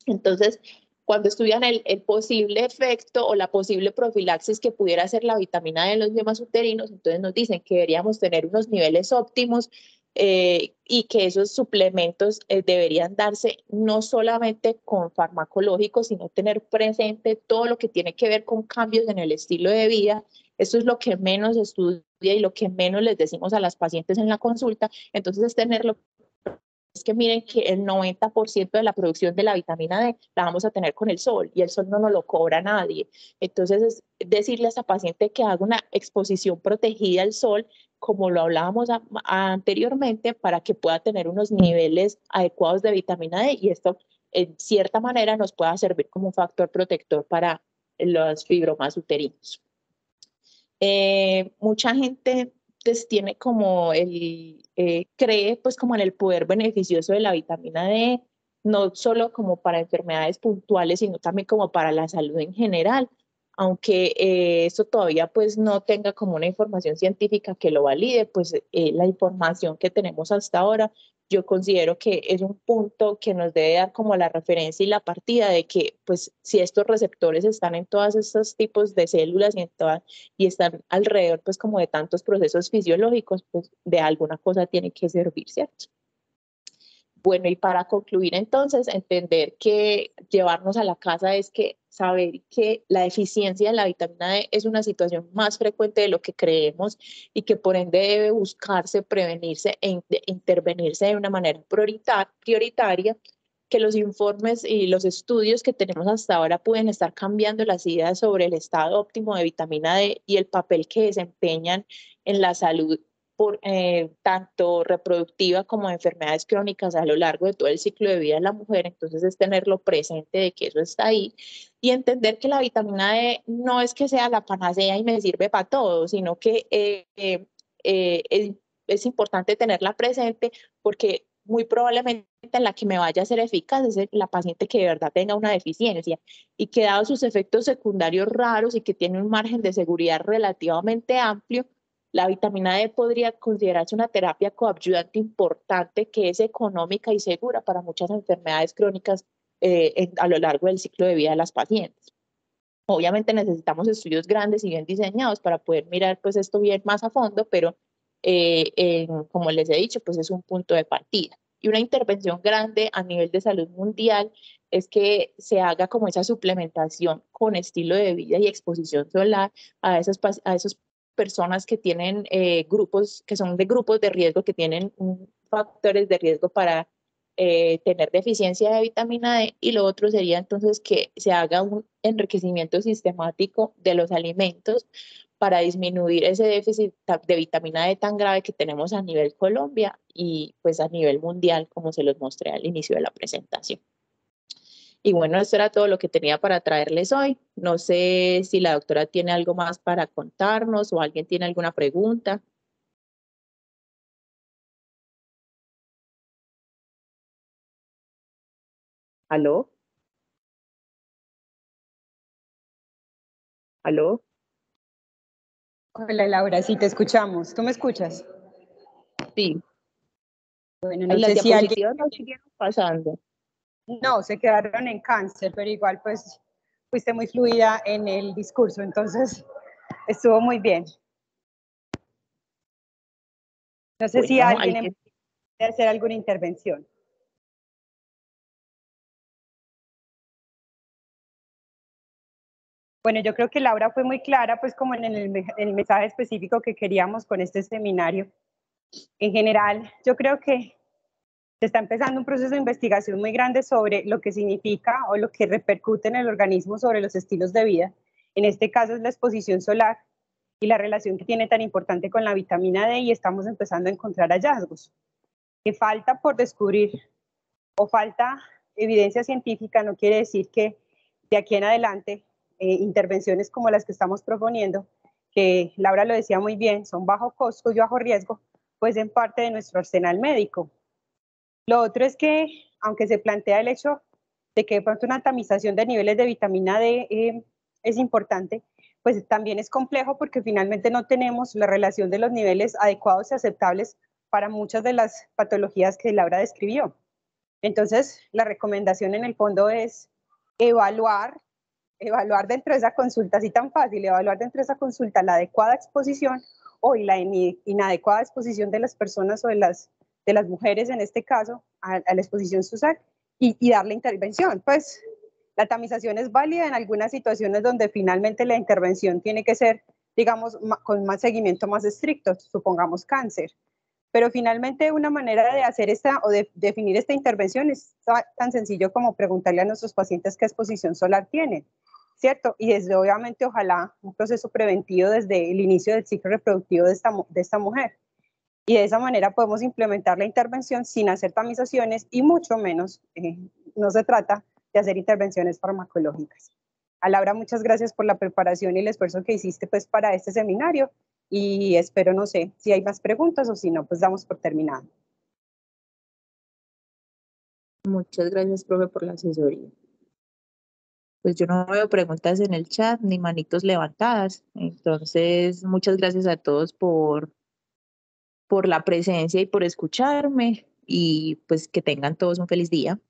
Entonces, cuando estudian el posible efecto o la posible profilaxis que pudiera hacer la vitamina D en los miomas uterinos, entonces nos dicen que deberíamos tener unos niveles óptimos y que esos suplementos deberían darse no solamente con farmacológicos, sino tener presente todo lo que tiene que ver con cambios en el estilo de vida. Esto es lo que menos estudia y lo que menos les decimos a las pacientes en la consulta. Entonces es tenerlo. Es que miren que el 90% de la producción de la vitamina D la vamos a tener con el sol y el sol no nos lo cobra nadie. Entonces es decirle a esta paciente que haga una exposición protegida al sol, como lo hablábamos anteriormente, para que pueda tener unos niveles adecuados de vitamina D y esto en cierta manera nos pueda servir como un factor protector para los fibromas uterinos. Mucha gente pues, tiene como cree pues como en el poder beneficioso de la vitamina D, no solo como para enfermedades puntuales, sino también como para la salud en general, aunque esto todavía pues no tenga como una información científica que lo valide, pues la información que tenemos hasta ahora yo considero que es un punto que nos debe dar como la referencia y la partida de que pues si estos receptores están en todos estos tipos de células y están alrededor pues como de tantos procesos fisiológicos, pues de alguna cosa tiene que servir, ¿cierto? Bueno, y para concluir entonces, entender que llevarnos a la casa es que saber que la deficiencia de la vitamina D es una situación más frecuente de lo que creemos y que por ende debe buscarse, prevenirse e intervenirse de una manera prioritaria, que los informes y los estudios que tenemos hasta ahora pueden estar cambiando las ideas sobre el estado óptimo de vitamina D y el papel que desempeñan en la salud tanto reproductiva como de enfermedades crónicas a lo largo de todo el ciclo de vida de la mujer. Entonces es tenerlo presente de que eso está ahí y entender que la vitamina D no es que sea la panacea y me sirve para todo, sino que es importante tenerla presente porque muy probablemente en la que me vaya a ser eficaz es la paciente que de verdad tenga una deficiencia y que dado sus efectos secundarios raros y que tiene un margen de seguridad relativamente amplio, la vitamina D podría considerarse una terapia coadyuvante importante que es económica y segura para muchas enfermedades crónicas a lo largo del ciclo de vida de las pacientes. Obviamente necesitamos estudios grandes y bien diseñados para poder mirar pues esto bien más a fondo, pero como les he dicho, pues es un punto de partida. Y una intervención grande a nivel de salud mundial es que se haga como esa suplementación con estilo de vida y exposición solar a esas personas que tienen grupos, que son de grupos de riesgo, que tienen factores de riesgo para tener deficiencia de vitamina D, y lo otro sería entonces que se haga un enriquecimiento sistemático de los alimentos para disminuir ese déficit de vitamina D tan grave que tenemos a nivel Colombia y pues a nivel mundial, como se los mostré al inicio de la presentación. Y bueno, esto era todo lo que tenía para traerles hoy. No sé si la doctora tiene algo más para contarnos o alguien tiene alguna pregunta. ¿Aló? ¿Aló?
Hola Laura, sí te escuchamos. ¿Tú me escuchas?
Sí.
Bueno,
Ay,
no
las
sé si alguien...
diapositivas no siguieron pasando.
No, se quedaron en cáncer, pero igual pues fuiste muy fluida en el discurso, entonces estuvo muy bien. No sé si
Bueno,
alguien quiere hacer alguna intervención. Bueno, yo creo que Laura fue muy clara, pues como en el mensaje específico que queríamos con este seminario. En general, yo creo que se está empezando un proceso de investigación muy grande sobre lo que significa o lo que repercute en el organismo sobre los estilos de vida. En este caso es la exposición solar y la relación que tiene tan importante con la vitamina D, y estamos empezando a encontrar hallazgos. Que falta por descubrir o falta evidencia científica no quiere decir que de aquí en adelante intervenciones como las que estamos proponiendo, que Laura lo decía muy bien, son bajo costo y bajo riesgo, pues en parte de nuestro arsenal médico. Lo otro es que, aunque se plantea el hecho de que de pronto una tamización de niveles de vitamina D es importante, pues también es complejo porque finalmente no tenemos la relación de los niveles adecuados y aceptables para muchas de las patologías que Laura describió. Entonces, la recomendación en el fondo es evaluar dentro de esa consulta, así tan fácil, evaluar dentro de esa consulta la adecuada exposición o la inadecuada exposición de las personas o de las mujeres en este caso a la exposición solar y darle intervención. Pues la tamización es válida en algunas situaciones donde finalmente la intervención tiene que ser, digamos, con más seguimiento más estricto, supongamos cáncer. Pero finalmente una manera de hacer esta o de definir esta intervención es tan sencillo como preguntarle a nuestros pacientes qué exposición solar tienen, ¿cierto? Y desde obviamente ojalá un proceso preventivo desde el inicio del ciclo reproductivo de esta mujer. Y de esa manera podemos implementar la intervención sin hacer tamizaciones y mucho menos, no se trata de hacer intervenciones farmacológicas. A Laura, muchas gracias por la preparación y el esfuerzo que hiciste pues para este seminario, y espero, no sé, si hay más preguntas o si no, pues damos por terminado.
Muchas gracias, profe, por la asesoría. Pues yo no veo preguntas en el chat ni manitos levantadas. Entonces, muchas gracias a todos por la presencia y por escucharme, y pues que tengan todos un feliz día.